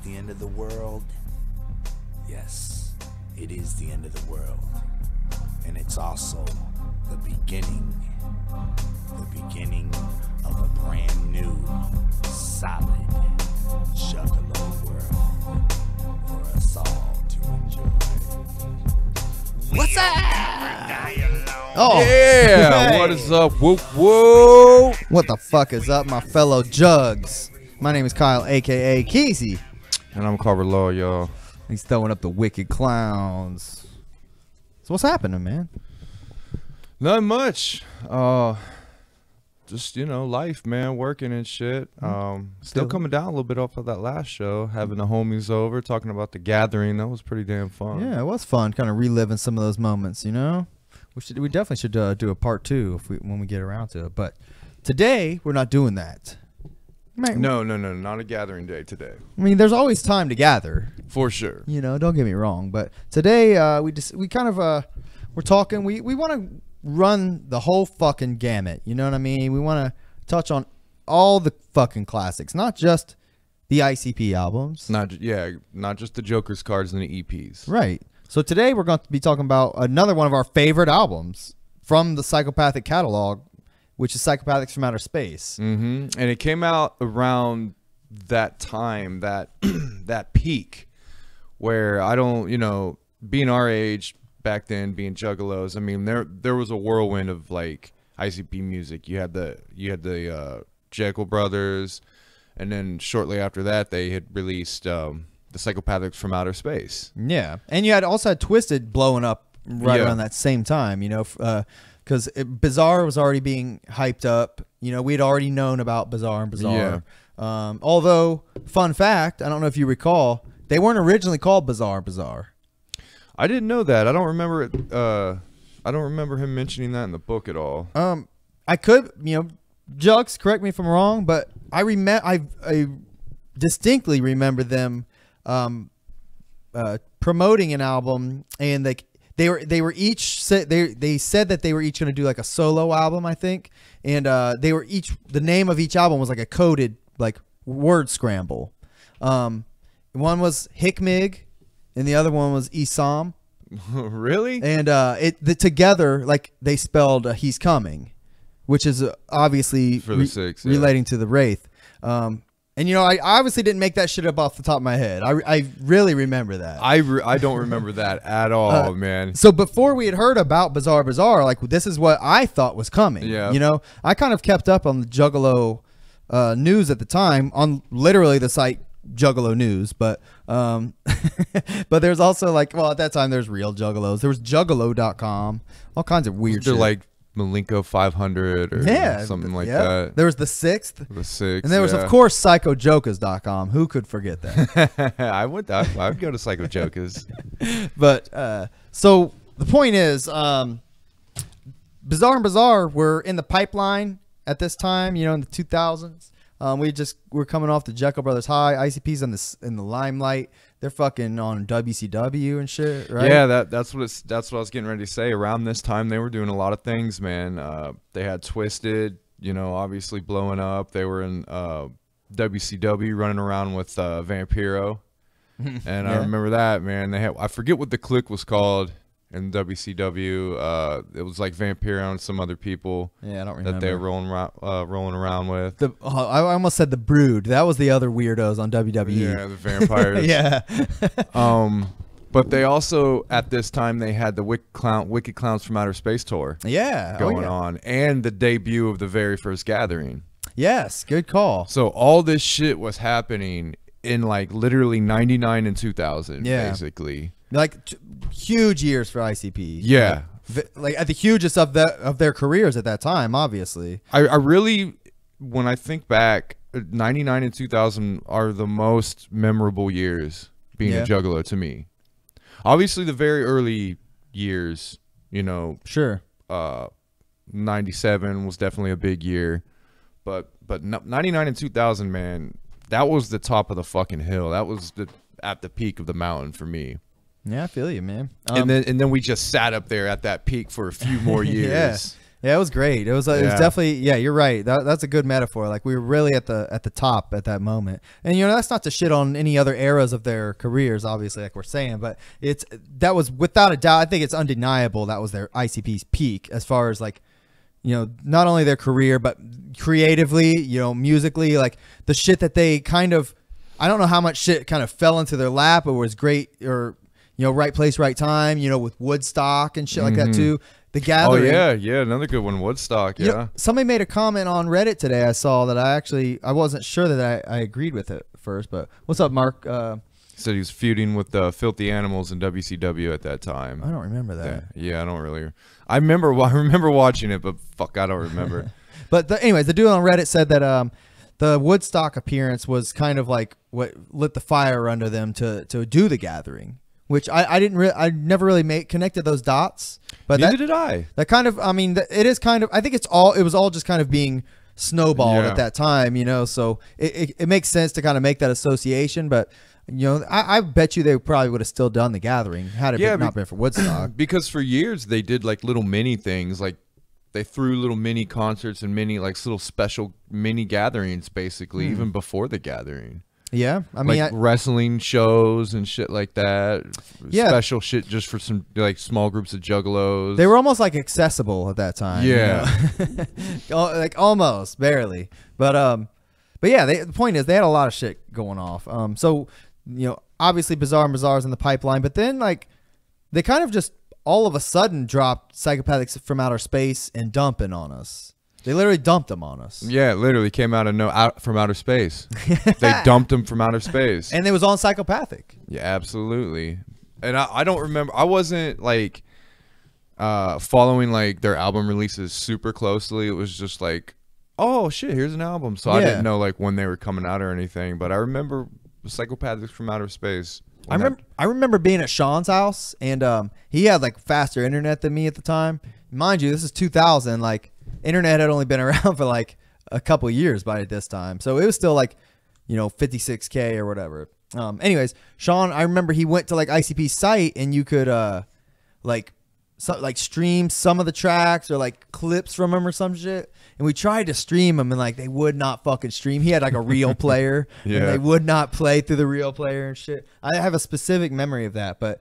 the end of the world? Yes, it is the end of the world. And it's also the beginning of a brand new, solid, juggalo world for us all to enjoy. What's up? Oh yeah! Hey. What is up? Whoop whoop! What the fuck is up, my fellow jugs? My name is Kyle, aka Keezy. And I'm Carver Law, y'all. He's throwing up the wicked clowns. So what's happening, man? Not much. Just life, man, working and shit. Still coming down a little bit off of that last show, having the homies over, talking about the gathering. That was pretty damn fun. Yeah, it was fun, kind of reliving some of those moments. We definitely should do a part 2 when we get around to it. But today we're not doing that. No, not a gathering day today. I mean, there's always time to gather. For sure. Don't get me wrong. But today we're talking. We want to run the whole fucking gamut. You know what I mean? We want to touch on all the fucking classics, not just the ICP albums. Not just the Joker's cards and the EPs. Right. So today we're going to be talking about another one of our favorite albums from the Psychopathic catalog, which is Psychopathics from Outer Space. Mm-hmm. And it came out around that time, that that peak, where being our age back then, being juggalos. I mean, there was a whirlwind of like ICP music. You had the Jekyll Brothers, and then shortly after that, they had released the Psychopathics from Outer Space. Yeah, and you also had Twiztid blowing up around that same time. Because Bizarre was already being hyped up. We'd already known about Bizarre and Bizarre. Yeah. Although, fun fact, I don't know if you recall, they weren't originally called Bizarre and Bizarre. I didn't know that. I don't remember it. I don't remember him mentioning that in the book at all. I could, Jux, correct me if I'm wrong, but I distinctly remember them promoting an album, and they said that they were each going to do like a solo album, I think, and the name of each album was like a coded like word scramble. One was Hickmig, and the other one was Isam. Really? And together, like, they spelled He's Coming, which is obviously for the six, relating to the Wraith. I obviously didn't make that shit up off the top of my head. I really remember that. I don't remember that at all, man. So before we had heard about Bizarre, like, this is what I thought was coming. Yeah. I kind of kept up on the Juggalo news at the time on literally the site Juggalo News, but there's also at that time there's real Juggalos. There was Juggalo.com, all kinds of weird shit. Like Malenko 500 or something like that. There was the Sixth. And there was, of course, PsychoJokas.com. Who could forget that? I'd go to PsychoJokas. But so the point is, Bizarre and Bizarre were in the pipeline at this time, in the 2000s. We're coming off the Jekyll Brothers high. ICP's in the limelight. They're fucking on WCW and shit, right? Yeah, that's what I was getting ready to say. Around this time, they were doing a lot of things, man. They had Twiztid, obviously blowing up. They were in WCW, running around with Vampiro, and I remember that, man. I forget what the clique was called in WCW. It was like Vampiro and some other people. Yeah, I don't remember. That they were rolling around with. I almost said the Brood. That was the other weirdos on WWE. Yeah, the vampires. Yeah. But they also, at this time, they had the Wicked Clowns from Outer Space tour. Yeah. Going on, and the debut of the very first gathering. Yes, good call. So all this shit was happening in like literally 99 and 2000, basically. Like huge years for ICP. Yeah. Like at the hugest of their careers at that time, obviously. I really, when I think back, 99 and 2000 are the most memorable years being a Juggalo to me. Obviously, the very early years, Sure. 97 was definitely a big year. But 99 and 2000, man, that was the top of the fucking hill. That was at the peak of the mountain for me. Yeah, I feel you, man. And then we just sat up there at that peak for a few more years. Yeah, it was great. It was definitely, yeah, you're right. That's a good metaphor. Like we were really at the top at that moment. And that's not to shit on any other eras of their careers, obviously, like we're saying, but that was without a doubt, I think it's undeniable that was their ICP's peak as far as like, not only their career, but creatively, musically, like the shit that they kind of, I don't know how much shit kind of fell into their lap or was great or, right place, right time, with Woodstock and shit like that too. The Gathering. Oh yeah, another good one, Woodstock. Yeah. Somebody made a comment on Reddit today. I saw that I wasn't sure that I agreed with it first. But what's up, Mark? Said he was feuding with the Filthy Animals in WCW at that time. I don't remember that. Yeah, I don't really. I remember watching it, but fuck, I don't remember. But anyways, the dude on Reddit said that the Woodstock appearance was kind of like what lit the fire under them to do the Gathering. Which I never really connected those dots, but neither did I. That kind of, I mean, it is kind of. I think it was all just kind of being snowballed at that time, So it makes sense to kind of make that association, but I bet you they probably would have still done the Gathering had it not been for Woodstock. Because for years they did like little mini things, like they threw little mini concerts and mini like little special mini gatherings, basically, even before the Gathering. Yeah, I mean, like wrestling shows and shit like that. Yeah, special shit just for some like small groups of juggalos. They were almost like accessible at that time. Yeah, like almost barely. But yeah, the point is they had a lot of shit going off. So obviously Bizarre and Bizarre's in the pipeline, but then like they kind of just all of a sudden dropped Psychopathics from Outer Space and Dumpin on us. They literally dumped them on us. Yeah, it literally came out from outer space. They dumped them from outer space. And it was on Psychopathic. Yeah, absolutely. And I don't remember. I wasn't like following like their album releases super closely. It was just like, oh shit, here's an album. So I didn't know like when they were coming out or anything. But I remember Psychopathics from Outer Space. I remember being at Sean's house, and he had like faster internet than me at the time. Mind you, this is 2000. Like, internet had only been around for like a couple years by this time, so it was still like 56K or whatever. Anyways, Sean, I remember he went to like ICP's site, and you could like stream some of the tracks or like clips from him or some shit, and we tried to stream them, and like they would not fucking stream. He had like a reel player, and they would not play through the reel player and shit. I have a specific memory of that, but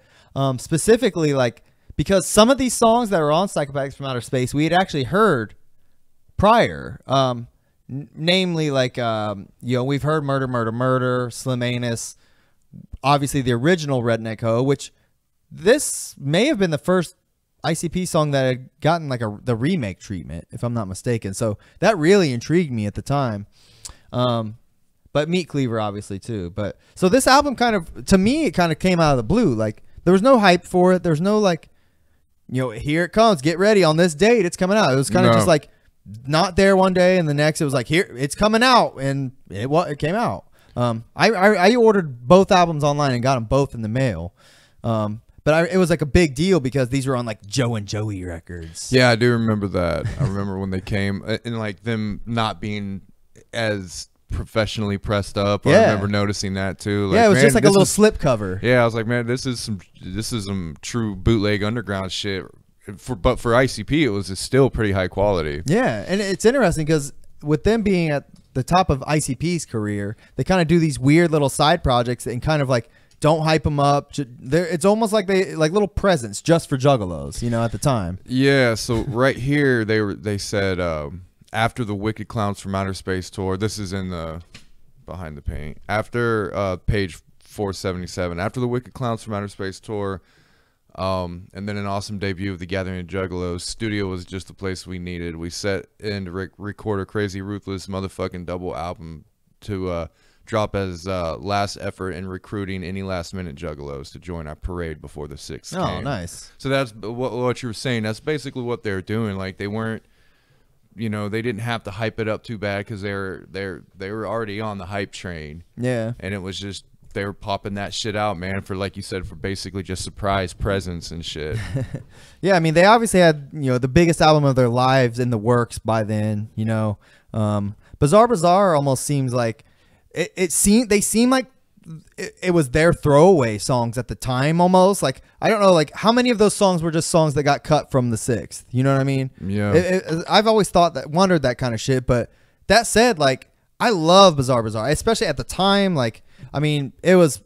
specifically like because some of these songs that are on Psychopathics from Outer Space we had actually heard prior, namely like we've heard Murder Murder Murder, Slim Anus, obviously the original Redneck Ho, which this may have been the first ICP song that had gotten like the remake treatment, if I'm not mistaken. So that really intrigued me at the time. But Meat Cleaver obviously too. But so this album kind of, to me, it kind of came out of the blue. Like there was no hype for it. There's no like, here it comes, get ready on this date, it's coming out. It was kind of just like not there one day, and the next it was like, here it's coming out, and it came out. I ordered both albums online and got them both in the mail. But it was like a big deal because these were on like Joe and Joey records. Yeah, I do remember that. I remember when they came and like them not being as professionally pressed up. I remember noticing that too. Like, yeah, it was just like a little slip cover. Yeah, I was like, man, this is some true bootleg underground shit. But for ICP, it was still pretty high quality. Yeah, and it's interesting because with them being at the top of ICP's career, they kind of do these weird little side projects and kind of like don't hype them up. It's almost like they like little presents just for juggalos, at the time. Yeah. So right here, they said after the Wicked Clowns from Outer Space tour. This is in the behind the paint. After page 477. After the Wicked Clowns from Outer Space tour. And then an awesome debut of the Gathering of Juggalos. Studio was just the place we needed. We set in to record a crazy ruthless motherfucking double album to drop as last effort in recruiting any last minute juggalos to join our parade before the 6th Oh, came. nice. So that's what you were saying. That's basically what they're doing. Like they weren't, they didn't have to hype it up too bad because they were already on the hype train. Yeah. And it was just, they were popping that shit out, man, for like you said, for basically just surprise presents and shit. Yeah, I mean, they obviously had, the biggest album of their lives in the works by then, Bizarre almost seems like they seem like it was their throwaway songs at the time almost. Like, I don't know, like how many of those songs were just songs that got cut from the sixth? You know what I mean? Yeah. I've always wondered that kind of shit. But that said, like, I love Bizarre Bizarre, especially at the time. Like, I mean, it was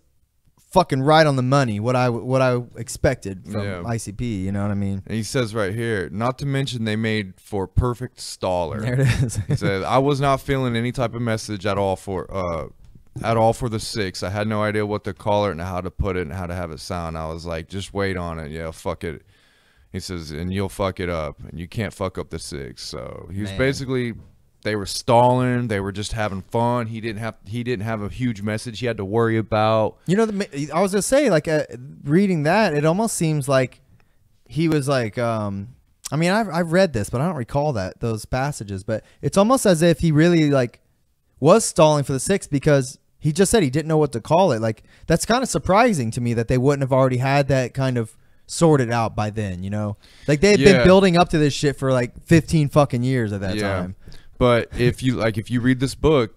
fucking right on the money what I expected from ICP. You know what I mean? And he says right here, not to mention they made for perfect staller. There it is. He said, I was not feeling any type of message at all for the six. I had no idea what to call it and how to put it and how to have it sound. I was like, just wait on it. Yeah, fuck it. He says, and you'll fuck it up, and you can't fuck up the six. So he was basically, they were stalling. They were just having fun. He didn't have a huge message he had to worry about. You know, I was gonna say, like, reading that, it almost seems like he was like, I mean, I've read this, but I don't recall those passages. But it's almost as if he really like was stalling for the sixth because he just said he didn't know what to call it. Like, that's kind of surprising to me that they wouldn't have already had that kind of sorted out by then. You know, like they had been building up to this shit for like 15 fucking years at that time. But if you read this book,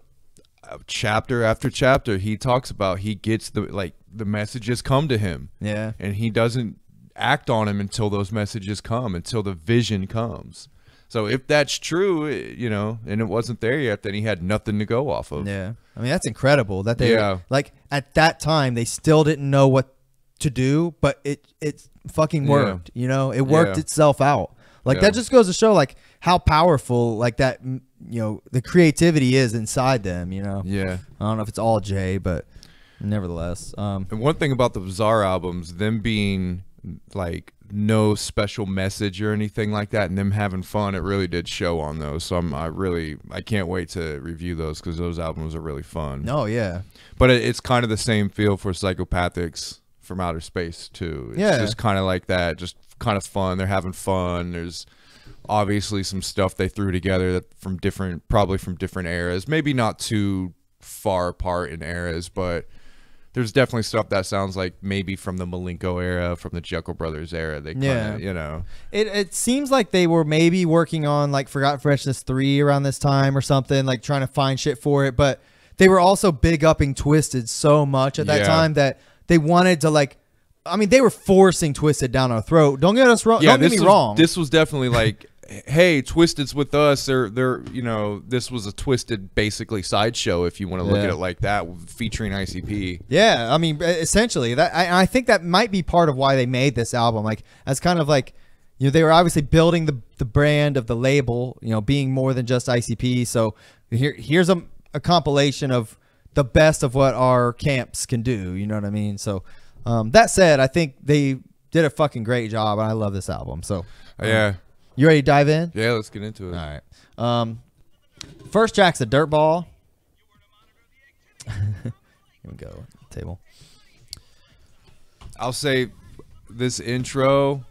chapter after chapter, he talks about he gets the messages come to him. Yeah. And he doesn't act on them until those messages come, until the vision comes. So if that's true, you know, and it wasn't there yet, then he had nothing to go off of. Yeah. I mean, that's incredible that they like at that time they still didn't know what to do, but it fucking worked. You know, it worked itself out. Like that just goes to show like how powerful like that, you know, the creativity is inside them, you know. Yeah. I don't know if it's all Jay, but nevertheless. And one thing about the Bizarre albums, them being like no special message or anything like that, and them having fun, it really did show on those. So I can't wait to review those because those albums are really fun. Oh yeah. But it's kind of the same feel for Psychopathics from Outer Space too. It's just kind of like that, just kind of fun. They're having fun. There's obviously some stuff they threw together that probably from different eras, maybe not too far apart in eras, but there's definitely stuff that sounds like maybe from the Malenko era, from the Jekyll Brothers era. They kind of, you know, it seems like they were maybe working on like Forgotten Freshness 3 around this time or something, like trying to find shit for it, but they were also big upping Twiztid so much at that time that they wanted to like, I mean, they were forcing Twiztid down our throat. Don't get us wrong. Don't get me wrong. This was definitely like, hey, Twiztid's with us. They're you know, this was a Twiztid basically sideshow if you want to look at it like that, featuring ICP. Yeah, I mean, essentially that. I think that might be part of why they made this album, like as kind of like, you know, they were obviously building the brand of the label, you know, being more than just ICP. So here's a compilation of the best of what our camps can do. You know what I mean? So. That said, I think they did a fucking great job, and I love this album. So, you ready to dive in? Yeah, let's get into it. All right. First track's a dirt ball. Here we go. Table. I'll say this intro.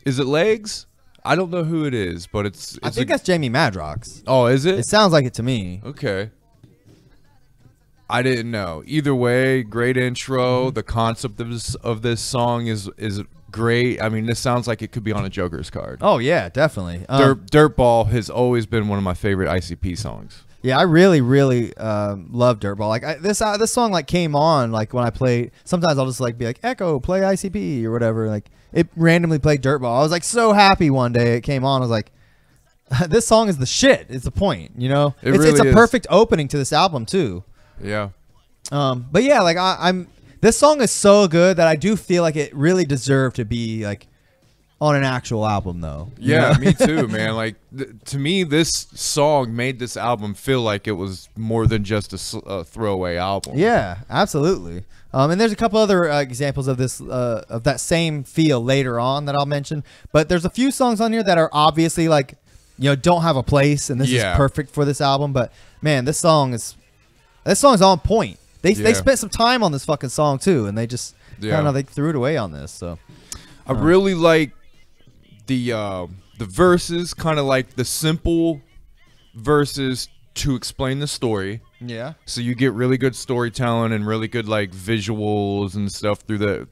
Is it Legs? I don't know who it is, but it's I think that's Jamie Madrox. Oh, is it? It sounds like it to me. Okay. I didn't know. Either way, great intro. The concept of this song is great. I mean, this sounds like it could be on a Joker's card. Oh yeah, definitely. Dirtball has always been one of my favorite ICP songs. Yeah, I really love Dirtball. Like this song like came on like when I played. Sometimes I'll just like be like, Echo, play ICP or whatever. Like it randomly played Dirtball. I was like so happy one day it came on. I was like, this song is the shit. It's the point, you know. It's a perfect opening to this album too. Yeah. But yeah, like this song is so good that I do feel like it really deserved to be like on an actual album though. Yeah, me too, man. Like to me, this song made this album feel like it was more than just a throwaway album. Yeah, absolutely. And there's a couple other examples of this, of that same feel later on that I'll mention. But there's a few songs on here that are obviously like, you know, don't have a place, and this is perfect for this album. But man, this song's on point. They spent some time on this fucking song too, and they just kind of they threw it away on this. So I really like the verses, kind of like the simple verses to explain the story. Yeah. So you get really good storytelling and really good like visuals and stuff through the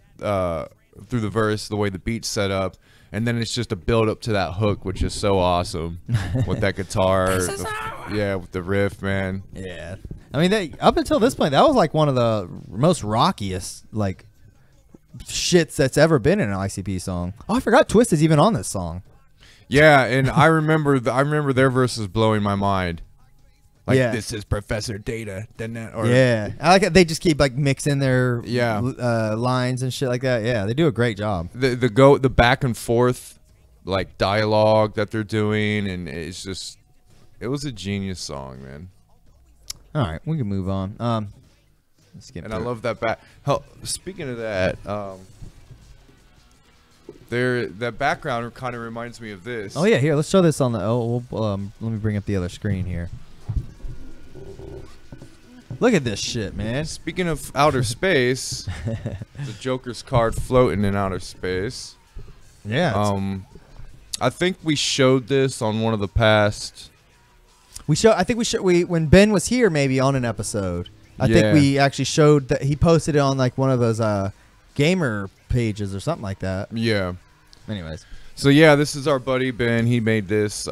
verse, the way the beat's set up. and then it's just a build up to that hook, which is so awesome with that guitar. Yeah, with the riff, man. Yeah, I mean, up until this point, that was like one of the most rockiest like shits that's ever been in an ICP song. Oh, I forgot Twiztid's even on this song. Yeah, and I remember their verses blowing my mind. Like, yeah. This is Professor Data, or yeah, I like it. They just keep like mixing their yeah lines and shit like that. Yeah, they do a great job. The back and forth like dialogue that they're doing, and it's just, it was a genius song, man. All right, we can move on. Let's get. And I love that back. Hell, speaking of that, that background kind of reminds me of this. Oh yeah, here, let's show this on the. Let me bring up the other screen here. Look at this shit, man. Speaking of outer space, the Joker's card floating in outer space. Yeah. I think we showed this on one of the past. I think we when Ben was here, maybe on an episode. I think we actually showed that he posted it on like one of those gamer pages or something like that. Yeah. Anyways. So yeah, this is our buddy Ben. He made this.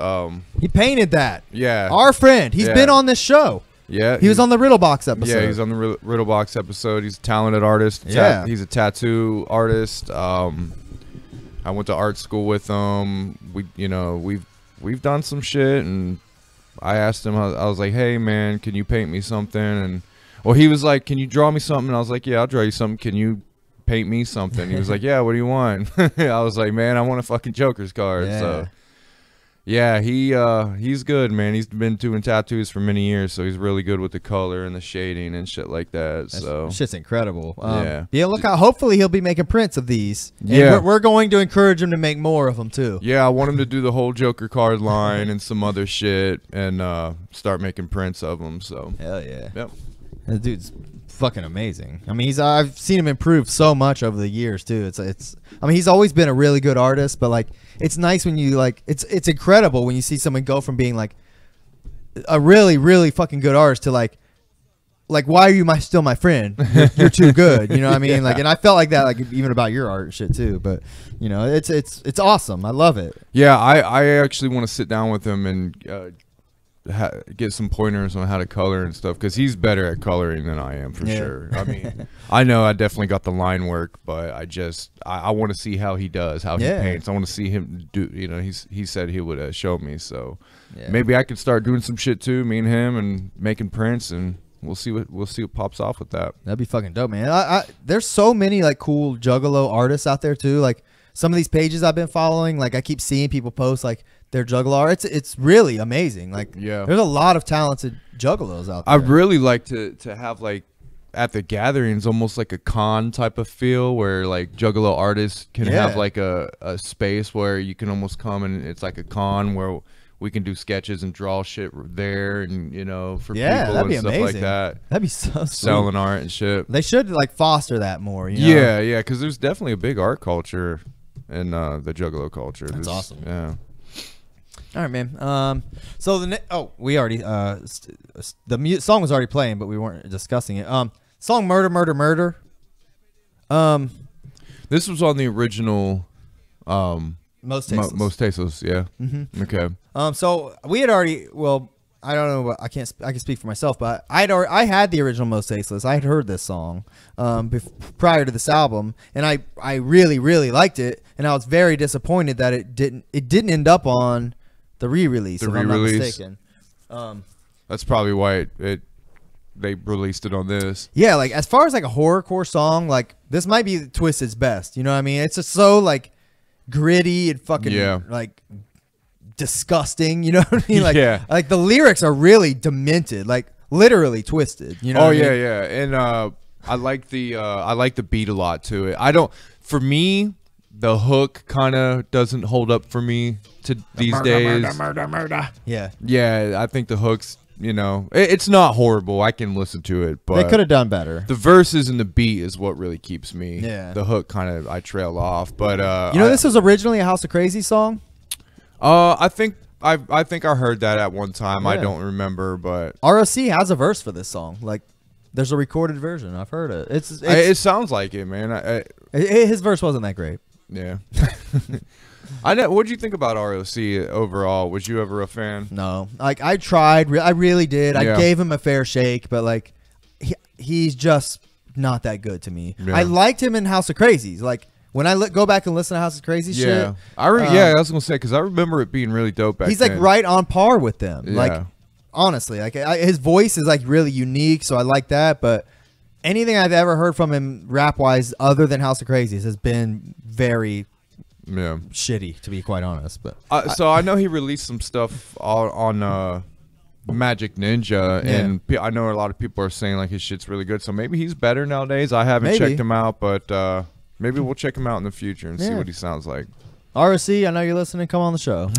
He painted that. Yeah. Our friend. He's been on this show. Yeah. He was on the Riddle Box episode. Yeah, he's on the Riddle Box episode. He's a talented artist. Yeah. He's a tattoo artist. I went to art school with him. We've done some shit, and I asked him. I was like, "Hey man, can you paint me something?" And he was like, "Can you draw me something?" And I was like, "Yeah, I'll draw you something. Can you paint me something?" He was like, "Yeah, what do you want?" I was like, "Man, I want a fucking Joker's card." Yeah. So yeah, he's good, man. He's been doing tattoos for many years, so he's really good with the color and the shading and shit like that. So shit's incredible. Yeah, look out. Hopefully he'll be making prints of these. Yeah, and we're going to encourage him to make more of them too. Yeah, I want him to do the whole Joker card line and some other shit, and start making prints of them. So hell yeah. Yep. That dude's fucking amazing. I mean, I've seen him improve so much over the years too. I mean, he's always been a really good artist, but like, it's nice when you like, it's incredible when you see someone go from being like a really, really fucking good artist to like why are you still my friend? You're too good. You know what I mean? Yeah. Like, and I felt like that, like even about your art and shit too. But you know, it's awesome. I love it. Yeah, I actually want to sit down with him and get some pointers on how to color and stuff, because he's better at coloring than I am for sure. I mean, I know I definitely got the line work, but I want to see how he does, how he paints. I want to see him do. You know, he said he would show me, so maybe I could start doing some shit too, me and him, and making prints, and we'll see what pops off with that. That'd be fucking dope, man. There's so many like cool Juggalo artists out there too. Like some of these pages I've been following, like I keep seeing people post like their Juggalo art. It's really amazing. Like there's a lot of talented Juggalos out there. I really like to have like at the gatherings almost like a con type of feel, where like Juggalo artists can have like a space where you can almost come and it's like a con where we can do sketches and draw shit there, and you know, for people and stuff like that. That'd be so sweet. Selling art and shit. They should like foster that more. You know? Yeah, because there's definitely a big art culture in the Juggalo culture. That's awesome. Yeah. All right, man. So we already the song was already playing, but we weren't discussing it. Song "Murder, Murder, Murder." This was on the original. Most Tasteless. Most Tasteless, yeah. Mm-hmm. Okay. So we had already. Well, I don't know. I can speak for myself, but I had the original Most Tasteless. I had heard this song prior to this album, and I really, really liked it. And I was very disappointed that it didn't end up on the re-release. If I'm not mistaken. That's probably why they released it on this. Yeah, like as far as like a horrorcore song, like this might be Twiztid's best. You know what I mean? It's just so like gritty and fucking like disgusting. You know what I mean? Like like the lyrics are really demented, like literally twisted. You know? Oh yeah, yeah. And I like the beat a lot to it. For me, the hook kind of doesn't hold up for me these days. Murder. Yeah. Yeah, I think the hooks, you know, it's not horrible. I can listen to it, but they could have done better. The verses and the beat is what really keeps me. Yeah. The hook kind of I trail off, but you know, this was originally a House of Crazy song. I think I heard that at one time. I don't remember, but ROC has a verse for this song. Like, there's a recorded version. I've heard it. It sounds like it, man. His verse wasn't that great. Yeah. I know. What did you think about ROC overall? Was you ever a fan? No, like I tried, I really did. Yeah. I gave him a fair shake, but like he's just not that good to me. Yeah. I liked him in House of Crazies. Like when I go back and listen to House of Crazy shit. Yeah, I was gonna say because I remember it being really dope back he's then. like right on par with them. Yeah. Like honestly, like his voice is like really unique, so I like that. But anything I've ever heard from him rap wise, other than House of Crazies, has been very shitty, to be quite honest. But so I know he released some stuff on Magic Ninja, and I know a lot of people are saying like his shit's really good. So maybe he's better nowadays. I haven't checked him out, but maybe we'll check him out in the future and see what he sounds like. ROC, I know you're listening. Come on the show.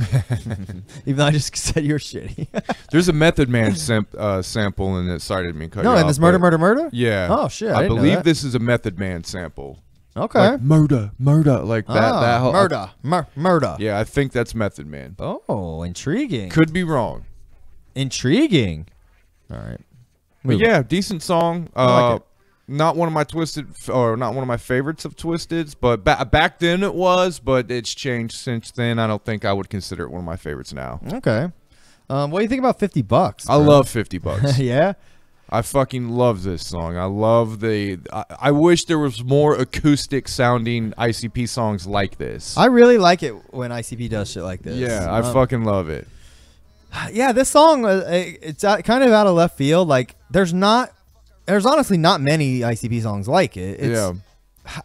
Even though I just said you're shitty. There's a Method Man sample, and it started me. No, in this Murder? Yeah. Oh shit! I didn't know believe that. this is a Method Man sample. Okay. Like murder, like that. Murder. Yeah, I think that's Method Man. Oh, intriguing. Could be wrong. Intriguing. All right. But yeah, decent song. I like it. Not one of my not one of my favorites of Twiztids, but back then it was. But it's changed since then. I don't think I would consider it one of my favorites now. Okay. What do you think about $50? I love $50. Yeah. I fucking love this song. I love I wish there was more acoustic sounding ICP songs like this. I really like it when ICP does shit like this. Yeah, I fucking love it. Yeah, this song, it's kind of out of left field. Like, there's honestly not many ICP songs like it.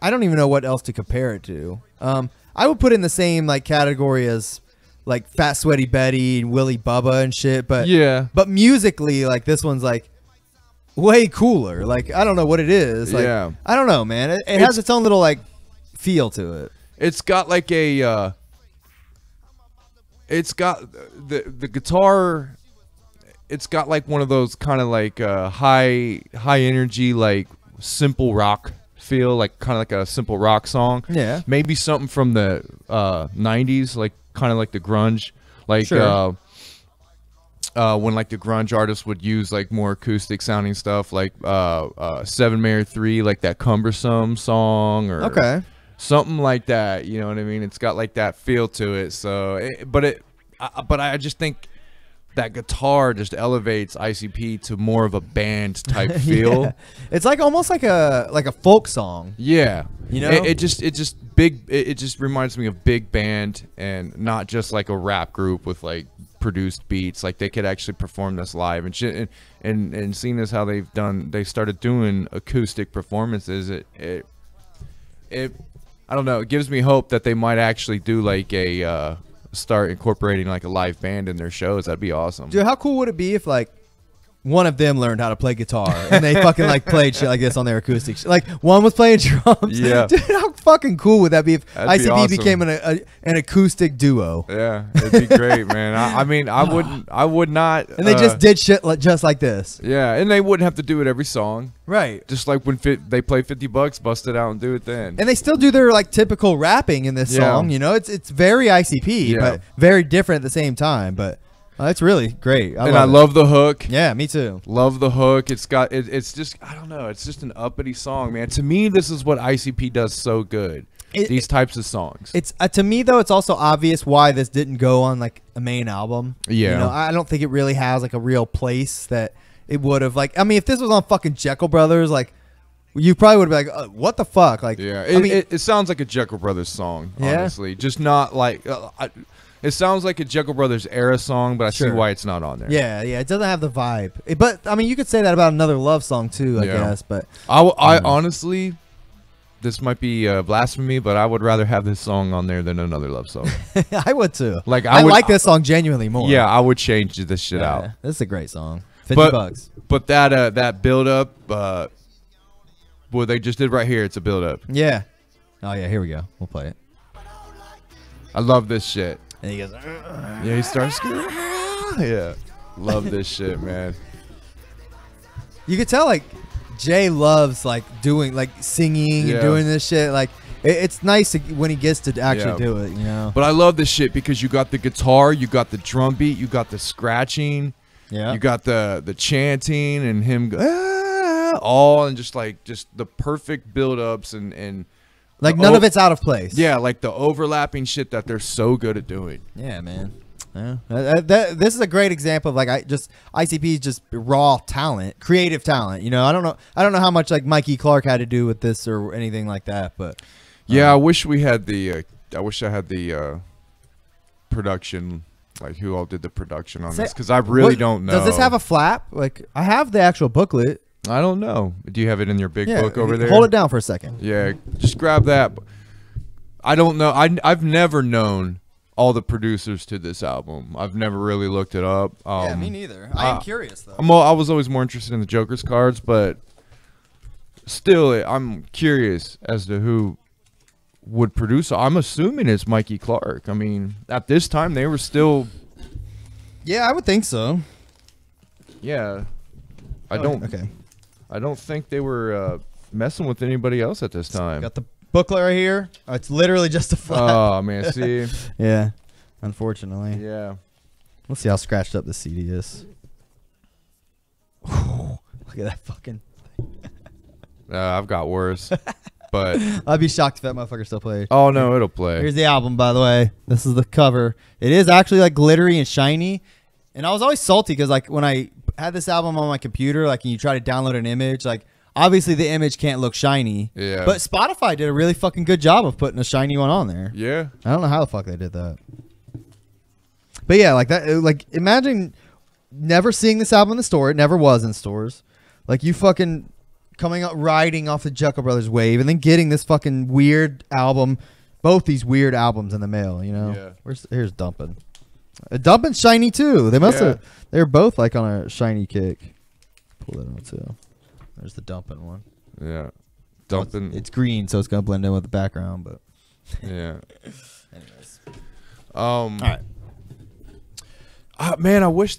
I don't even know what else to compare it to. I would put it in the same like category as like Fat Sweaty Betty and Willy Bubba and shit. But but musically, like this one's like way cooler. Like I don't know what it is. Like, I don't know, man. It has its own little like feel to it. It's got like a. It's got the guitar. It's got like one of those kind of like high energy like simple rock feel, like kind of like a simple rock song. Yeah, maybe something from the 90s, like kind of like the grunge, like when like the grunge artists would use like more acoustic sounding stuff, like 7 Mayor 3, like that Cumbersome song, or something like that. You know what I mean? It's got like that feel to it. So, but I just think that guitar just elevates ICP to more of a band type feel. It's like almost like a folk song. Yeah, you know, it just reminds me of big band and not just like a rap group with like produced beats. Like they could actually perform this live and shit. And seeing as how they started doing acoustic performances, it I don't know, it gives me hope that they might actually do like a start incorporating like a live band in their shows. That'd be awesome. Dude, how cool would it be if like one of them learned how to play guitar and they fucking like played shit like this on their acoustic shit? Like one was playing drums. Yeah. Dude, how fucking cool would that be if That'd be ICP awesome. became an acoustic duo? Yeah, it'd be great, man. I mean, I would not. And they just did shit just like this. Yeah, and they wouldn't have to do it every song. Right. Just like when they play $50, bust it out and do it then. And they still do their like typical rapping in this song. You know, it's very ICP, but very different at the same time. But it's really great. I love the hook. Yeah, me too. Love the hook. It's got it's just, I don't know, it's just an uppity song, man. To me, this is what ICP does so good. These types of songs. It's to me though, it's also obvious why this didn't go on like a main album. Yeah. You know, I don't think it really has like a real place that it would have. Like, I mean, if this was on fucking Jekyll Brothers, like you probably would be like, what the fuck? Like, yeah, I mean, it sounds like a Jekyll Brothers song, honestly. Just not like it sounds like a Jekyll Brothers era song, but I see why it's not on there. Yeah, it doesn't have the vibe. But I mean, you could say that about Another Love Song too, I guess. But I honestly, this might be blasphemy, but I would rather have this song on there than Another Love Song. I would too. Like I like this song genuinely more. Yeah, I would change this shit out. This is a great song. $50. But that build up, what they just did right here, it's a build up. Yeah. Oh yeah, here we go. We'll play it. I love this shit. And he goes, yeah, he starts. Yeah, love this shit, man. You could tell like Jay loves like doing like singing and doing this shit. Like it's nice when he gets to actually do it, you know. But I love this shit because you got the guitar, you got the drum beat, you got the scratching, you got the chanting and him all and just the perfect build ups and Like none of it's out of place. Yeah, like the overlapping shit that they're so good at doing. Yeah, man. Yeah. This is a great example of like ICP's just raw talent, creative talent. You know, I don't know how much like Mikey Clark had to do with this or anything like that, but yeah, I wish we had the. I wish I had the production, like who all did the production on this, because I really don't know. Does this have a flap? Like I have the actual booklet. I don't know. Do you have it in your big book over there? Hold it down for a second. Yeah, just grab that. I don't know. I've never known all the producers to this album. I've never really looked it up. Yeah, me neither. I am curious though. I was always more interested in the Joker's cards, but still, I'm curious as to who would produce. I'm assuming it's Mikey Clark. I mean, at this time they were still. Yeah, I would think so. Yeah, I don't think they were messing with anybody else at this time. Got the booklet right here. It's literally just a flap. Oh man, see. Yeah, unfortunately. Yeah. Let's see how scratched up the CD is. Look at that fucking. I've got worse, but I'd be shocked if that motherfucker still played. Oh no, it'll play. Here's the album, by the way. This is the cover. It is actually like glittery and shiny, and I was always salty because like when I had this album on my computer, like and you try to download an image, like obviously the image can't look shiny. Yeah. But Spotify did a really fucking good job of putting a shiny one on there. Yeah. I don't know how the fuck they did that. But yeah, like that. Like imagine never seeing this album in the store. It never was in stores. Like you fucking coming up riding off the Jekyll Brothers wave and then getting this fucking weird album, both these weird albums in the mail, you know. Yeah. Here's Dumpin. Dumpin's shiny too. They must have. They're both like on a shiny kick. Pull that out too. There's the Dumpin one. Yeah. Dumpin. It's green, so it's gonna blend in with the background, but yeah. Anyways. All right. Man, I wish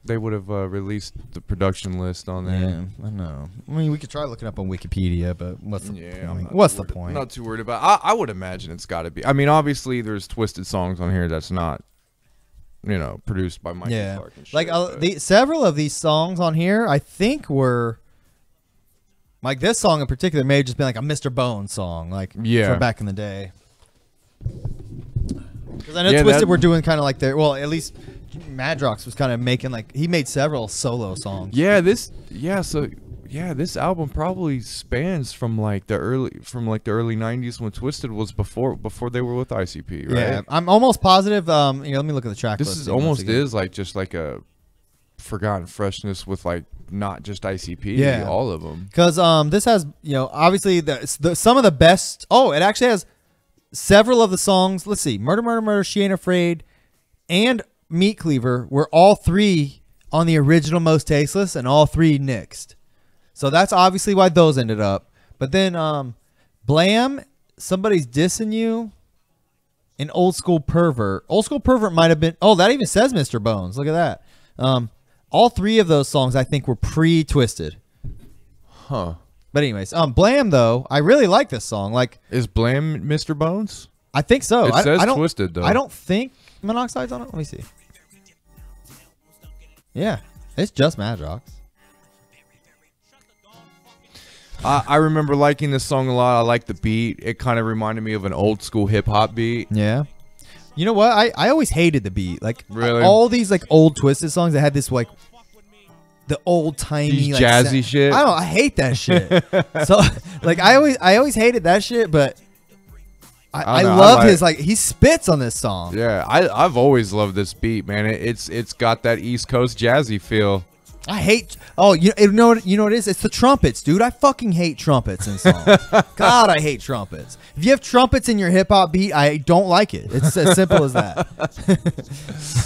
they would have released the production list on there. Yeah, I know. I mean, we could try looking up on Wikipedia, but what's the point? What's the point? I'm not too worried about. I would imagine it's got to be. I mean, obviously, there's Twiztid songs on here that's not, produced by Mikey Clark and shit, like several of these songs on here, I think were like this song in particular may have just been like a Mr. Bones song, like from back in the day. Because I know Twiztid were doing kind of like their, well, at least Madrox was kind of making like he made several solo songs. Yeah, this album probably spans from the early 90s when Twiztid was before they were with ICP, right? Yeah, I'm almost positive. Let me look at the track list. This is almost like just like a forgotten freshness with like not just ICP, all of them. Because this has obviously some of the best. Oh, it actually has several of the songs. Let's see, Murder, Murder, Murder, She Ain't Afraid, and Meat Cleaver were all three on the original Most Tasteless and all three nixed. So that's obviously why those ended up. But then Blam, Somebody's Dissing You, and Old School Pervert. Old School Pervert might have been, that even says Mr. Bones. Look at that. All three of those songs I think were pre-Twiztid. Huh. But anyways, Blam though, I really like this song. Like, is Blam Mr. Bones? I think so. It says Twiztid though. I don't think Monoxide's on it. Let me see. Yeah, it's just Madrox. I remember liking this song a lot. I like the beat. It kind of reminded me of an old school hip hop beat. Yeah. You know what? I always hated the beat. Like really? All these like old Twiztid songs that had this like the old timey like, jazzy shit. I hate that shit. So like I always hated that shit, but I love his like he spits on this song. Yeah, I've always loved this beat, man. It's got that East Coast jazzy feel. I hate. Oh, you know what it is? It's the trumpets, dude. I fucking hate trumpets in songs. God, I hate trumpets. If you have trumpets in your hip hop beat, I don't like it. It's as simple as that.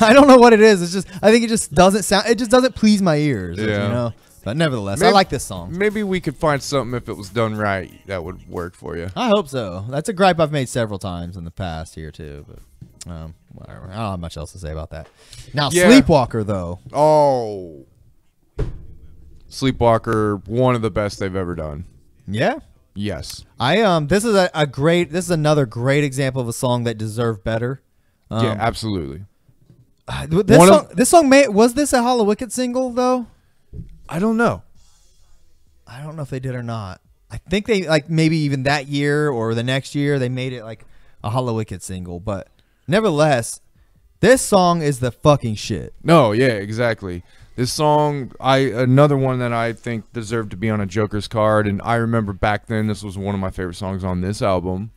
I don't know what it is. It's just I think it just doesn't sound. It just doesn't please my ears. Yeah. But nevertheless, I like this song. Maybe we could find something if it was done right that would work for you. I hope so. That's a gripe I've made several times in the past here too. But whatever. I don't have much else to say about that. Now, Sleepwalker though. Oh. Sleepwalker, one of the best they've ever done. Yeah. Yes. This is another great example of a song that deserved better. Yeah, absolutely. This song was this a Hollow Wicked single though? I don't know. I don't know if they did or not. I think they like maybe even that year or the next year they made it like a Hollow Wicked single, but nevertheless, this song is the fucking shit. No, yeah, exactly. This song, another one that I think deserved to be on a Joker's card, and I remember back then this was one of my favorite songs on this album.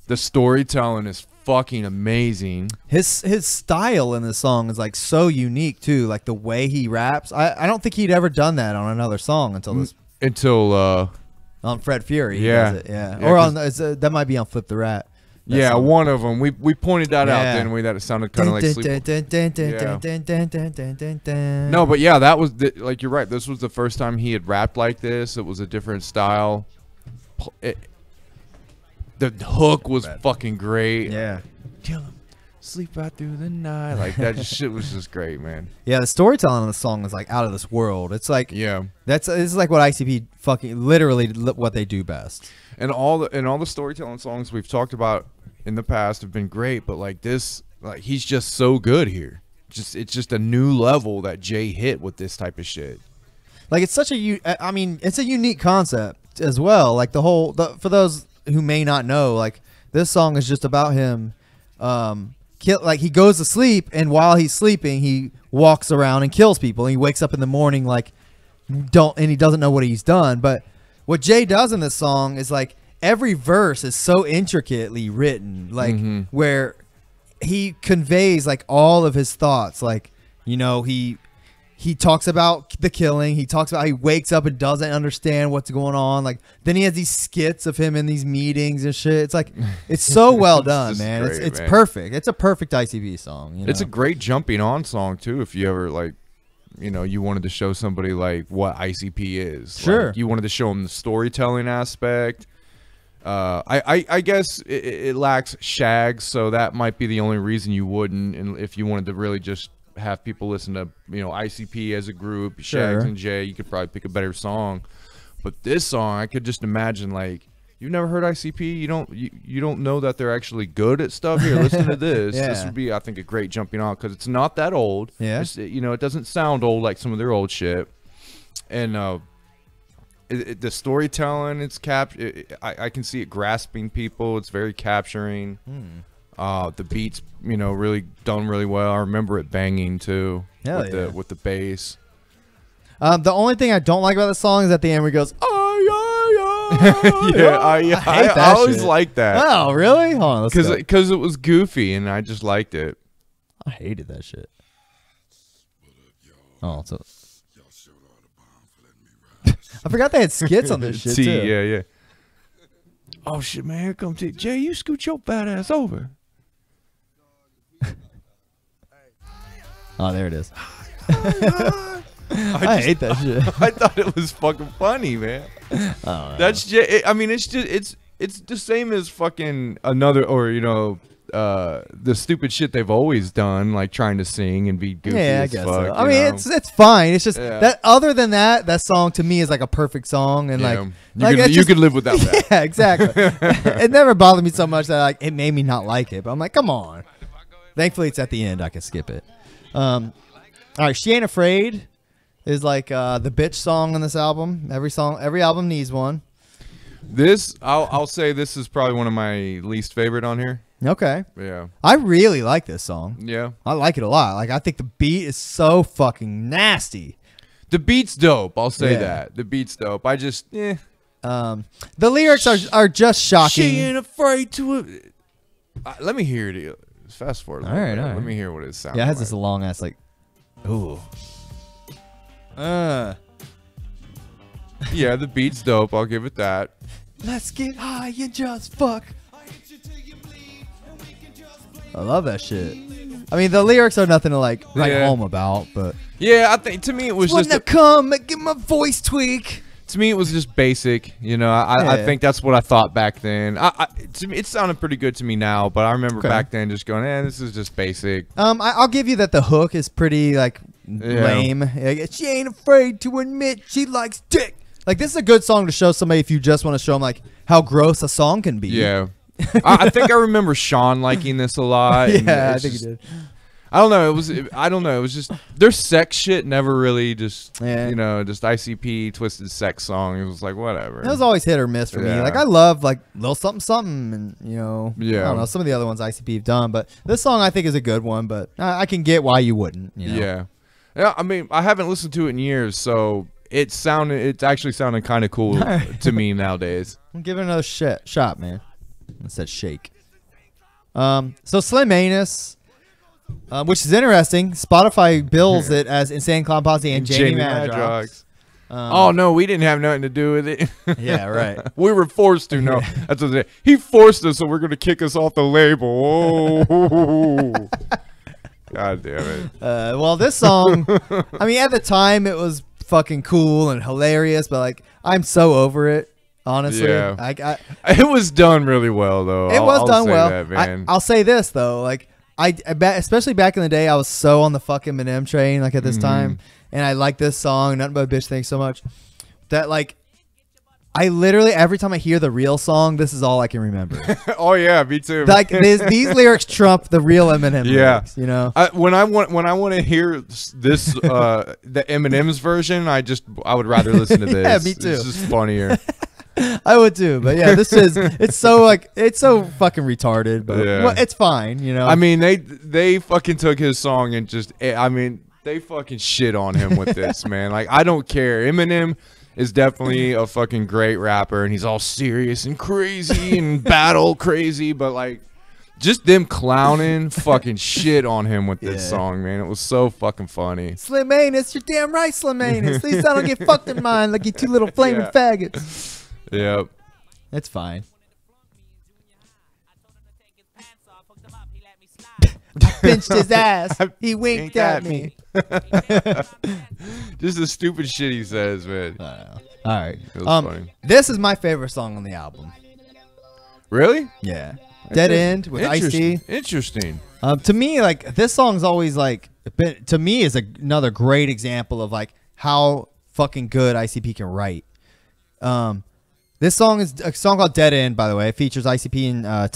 The storytelling is fucking amazing. His style in this song is like so unique too, like the way he raps. I don't think he'd ever done that on another song until this. On Fred Fury, he does it, yeah. Or on that might be on Flip the Rat. Yeah, song. One of them. We pointed that out, didn't we? That it sounded kind of like sleep. No, but yeah, that was like you're right. This was the first time he had rapped like this. It was a different style. The hook was fucking great. Yeah. Kill him, sleep right through the night. Like that shit was just great, man. Yeah, the storytelling of the song is like out of this world. It's like this is like what ICP fucking literally what they do best. And all the storytelling songs we've talked about in the past have been great, but like this, like he's just so good here. It's just a new level that Jay hit with this type of shit. Like it's such a I mean, it's a unique concept as well. Like for those who may not know, like this song is just about him like he goes to sleep, and while he's sleeping he walks around and kills people, and he wakes up in the morning like and he doesn't know what he's done. But what Jay does in this song is like every verse is so intricately written, like where he conveys like all of his thoughts. Like, you know, he talks about the killing. He talks about how he wakes up and doesn't understand what's going on. Like then he has these skits of him in these meetings and shit. It's like it's so well done, man. Great, it's man. Perfect. It's a perfect ICP song. You know? It's a great jumping on song too. If you ever like, you know, you wanted to show somebody like what ICP is. Sure. Like, you wanted to show them the storytelling aspect. I guess it lacks shags, so that might be the only reason you wouldn't. And if you wanted to really just have people listen to, you know, ICP as a group, Shags and Jay, you could probably pick a better song. But this song, I could just imagine, like, you've never heard ICP, you don't know that they're actually good at stuff. Here, listen to this. This would be, I think, a great jumping on, because it's not that old. Yeah, you know, it doesn't sound old like some of their old shit. And the storytelling, it's I can see it grasping people. It's very capturing. The beats, you know, really done really well. I remember it banging too with the bass. The only thing I don't like about the song is at the end where he goes, I always liked that. Oh, really? Hold on, because it was goofy and I just liked it. I hated that shit. Oh, so I forgot they had skits on this shit too. Yeah. Oh shit, man! Here comes T. Jay, you scoot your fat ass over. Oh, there it is. I hate that shit. I thought it was fucking funny, man. That's just. I mean, it's the same as fucking another, or you know, the stupid shit they've always done, like trying to sing and be goofy. Yeah, as I guess fuck, so. I mean, it's fine. It's just that other than that song to me is like a perfect song, and you could live without that. Yeah, exactly. It never bothered me so much that like it made me not like it. But I'm like, come on. Thankfully, it's at the end. I can skip it. All right, She Ain't Afraid is like the bitch song on this album. Every album needs one. This, I'll say, this is probably one of my least favorite on here. Okay. Yeah. I really like this song. Yeah. I like it a lot. Like I think the beat is so fucking nasty. The beat's dope. I'll say that. The beat's dope. I just, The lyrics are just shocking. She ain't afraid to. Let me hear it. Fast forward. All right. Let me hear what it sounds. Yeah, it has this long ass like. Ooh. Yeah, the beat's dope. I'll give it that. Let's get high and just fuck. I love that shit. I mean, the lyrics are nothing to like write home about, but yeah, I think to me it was just to come and get my voice tweak. To me, it was just basic. You know, I think that's what I thought back then. To me, it sounded pretty good to me now, but I remember back then just going, this is just basic. I'll give you that the hook is pretty like lame. Like, she ain't afraid to admit she likes dick. Like this is a good song to show somebody if you just want to show them like how gross a song can be. Yeah. I think I remember Sean liking this a lot. Yeah, I think he did. I don't know. I don't know. It was just their sex shit never really just Yeah. you know just ICP Twisted sex song. It was like whatever. It was always hit or miss for me. Yeah. Like I love like Lil Something Something, and I don't know some of the other ones ICP have done, but this song I think is a good one. But I can get why you wouldn't. Yeah. I mean, I haven't listened to it in years, so it's actually sounding kind of cool to me nowadays. I'm giving it another shot, man. It said shake. So Slim Anus, which is interesting. Spotify bills it as Insane Clown Posse and Jamie Madrox. Oh no, we didn't have nothing to do with it. Yeah, right. We were forced to. No, that's what they, he forced us, so we're gonna kick us off the label. Oh. God damn it. Well, this song, I mean, at the time it was fucking cool and hilarious, but like I'm so over it. Honestly, yeah. It was done really well though. It was done well. That, man. I'll say this though, like especially back in the day, I was so on the fucking Eminem train, like at this time, and I like this song, Nothing But a Bitch Thanks so much, that like I literally every time I hear the real song, this is all I can remember. Oh yeah, me too. Like these lyrics trump the real Eminem lyrics, you know. When I want to hear this the Eminem's version, I would rather listen to this. Yeah, me too. It's just funnier. I would too, but yeah, it's so fucking retarded, but Yeah. well, it's fine, you know. I mean, they fucking took his song and they fucking shit on him with this, man. Like, I don't care. Eminem is definitely a fucking great rapper, and he's all serious and crazy and battle crazy, but like, just them clowning fucking shit on him with this song, man. It was so fucking funny. Slim Anus, you're damn right, Slim Anus. At least I don't get fucked in mine like you two little flaming faggots. Yep. That's fine. I pinched his ass. He winked at me. Just the stupid shit he says, man. All right. It was funny. This is my favorite song on the album. Really? Yeah. Dead End with Ice-T. Interesting. To me, like this song's always like to me is another great example of like how fucking good ICP can write. This song is a song called Dead End, by the way. It features ICP and I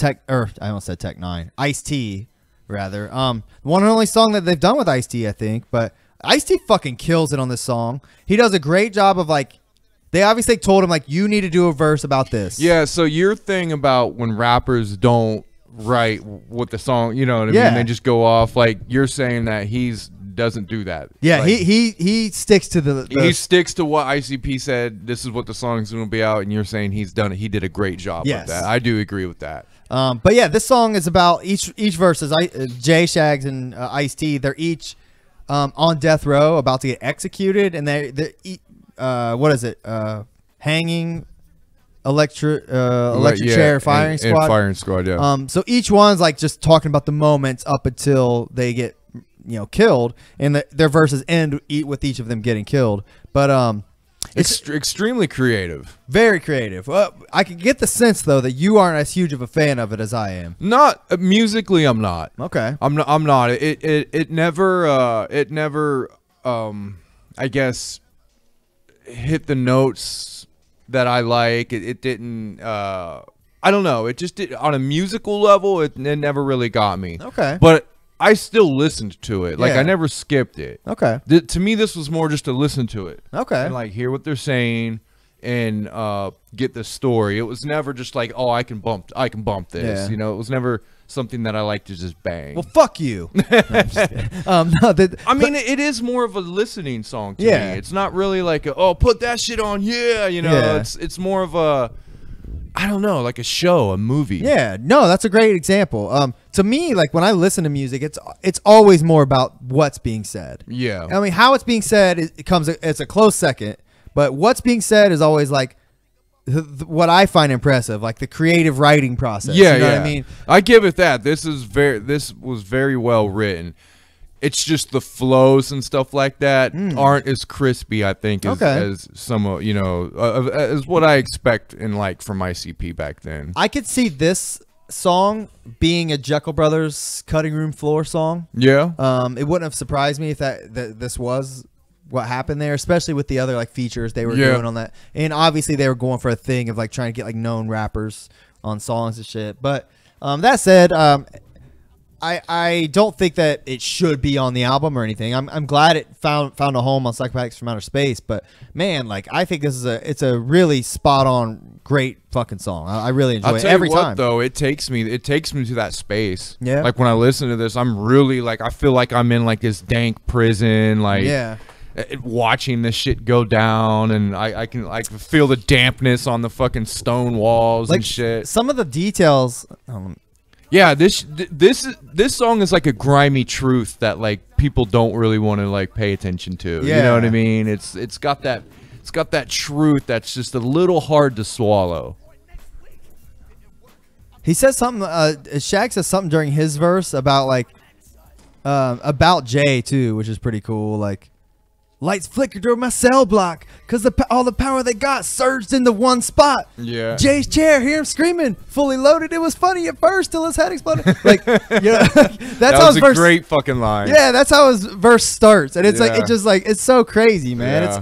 almost said Tech 9. Ice-T, rather. One and only song that they've done with Ice-T, I think. But Ice-T fucking kills it on this song. He does a great job of like, they obviously told him like, you need to do a verse about this. Yeah, so your thing about when rappers don't write what the song, you know what I mean? They just go off, like you're saying that doesn't do that. Yeah, like, he sticks to he sticks to what ICP said. This is what the song's gonna be out, and you're saying he's done it. He did a great job with that. I do agree with that. But yeah, this song is about each verse is Jay Shags and Ice-T. They're each on death row, about to get executed, and they what is it? Hanging, electric chair, firing squad. Firing squad. Yeah. So each one's like just talking about the moments up until they get killed, and their verses end with each of them getting killed. But it's extremely creative. Very creative. I can get the sense though that you aren't as huge of a fan of it as I am. Not musically, I'm not. Okay. I'm not. It never I guess hit the notes that I like. It didn't I don't know. It just did on a musical level. It never really got me. Okay. But I still listened to it. Like, Yeah. I never skipped it. Okay. To me, this was more just to listen to it. Okay. And, like, hear what they're saying and get the story. It was never just like, oh, I can bump this. Yeah. You know, it was never something that I like to just bang. Well, fuck you. No, I mean, it is more of a listening song to me. It's not really like, oh, put that shit on. Yeah. You know, it's more of a, I don't know, like a show, a movie. Yeah, no, that's a great example. To me, like when I listen to music, it's always more about what's being said. Yeah. I mean, how it's being said, it's a close second, but what's being said is always like what I find impressive, like the creative writing process. Yeah, you know what I mean? I give it that. This was very well written. It's just the flows and stuff like that aren't as crispy, I think, as some of, as what I expect in like from ICP back then. I could see this song being a Jekyll Brothers cutting room floor song. Yeah. It wouldn't have surprised me if that this was what happened there, especially with the other like features they were doing on that. And obviously they were going for a thing of like trying to get like known rappers on songs and shit. But that said, I don't think that it should be on the album or anything. I'm glad it found a home on Psychopathics from Outer Space, but man, like I think this is it's a really spot on, great fucking song. I really enjoy it every time. Though it takes me to that space. Yeah. Like when I listen to this, I'm really like I feel like I'm in like this dank prison. Like watching this shit go down, and I can like feel the dampness on the fucking stone walls and shit. Some of the details. Yeah, this song is like a grimy truth that like people don't really want to like pay attention to. Yeah. You know what I mean? It's got that truth that's just a little hard to swallow. He says something. Shaq says something during his verse about like about Jay too, which is pretty cool. Like. Lights flickered through my cell block because all the power they got surged into one spot. Yeah. Jay's chair, hear him screaming, fully loaded. It was funny at first till his head exploded. Like, you know, that's how his verse. Great fucking line. Yeah, that's how his verse starts, and it's like Yeah. it just like it's so crazy, man. Yeah.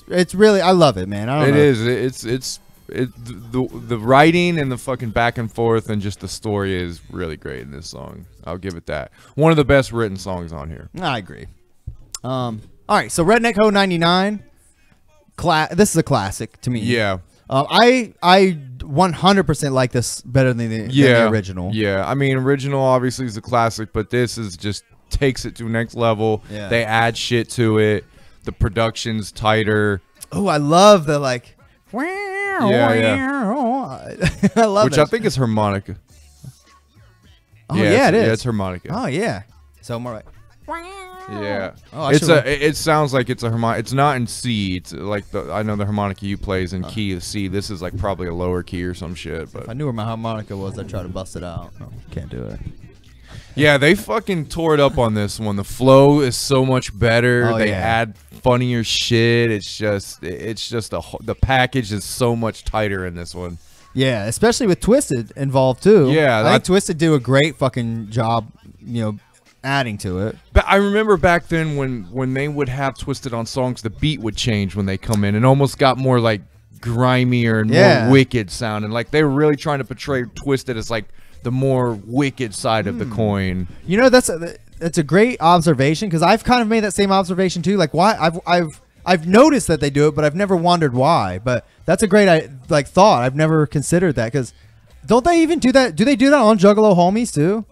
It's really I love it, man. I don't know. It's the writing and the fucking back and forth and just the story is really great in this song. I'll give it that. One of the best written songs on here. I agree. All right, so Redneck Ho 99, this is a classic to me. Yeah. I 100% like this better than the original. Yeah, I mean, original obviously is a classic, but this is just takes it to the next level. Yeah. They add shit to it. The production's tighter. Oh, I love the like. Yeah. I love Which I think is harmonica. Oh yeah, it is. Yeah, it's harmonica. Oh yeah. So more like. Yeah. Oh, it sounds like it's a harmonica. It's not in C. It's like I know the harmonica you plays in key of C. This is like probably a lower key or some shit. But if I knew where my harmonica was, I'd try to bust it out. Oh, can't do it. Yeah, they fucking tore it up on this one. The flow is so much better. Oh, they yeah. add funnier shit. It's just the package is so much tighter in this one. Yeah, especially with Twiztid involved too. Yeah, I think Twiztid do a great fucking job, you know, adding to it. But I remember back then when they would have Twiztid on songs, the beat would change when they come in and almost got more like grimier and more wicked sounding. Like they were really trying to portray Twiztid as like the more wicked side of the coin. You know, that's a great observation because I've kind of made that same observation too. Like why I've noticed that they do it, but I've never wondered why. But that's a great like thought. I've never considered that because don't they even do that? Do they do that on Juggalo Homies too?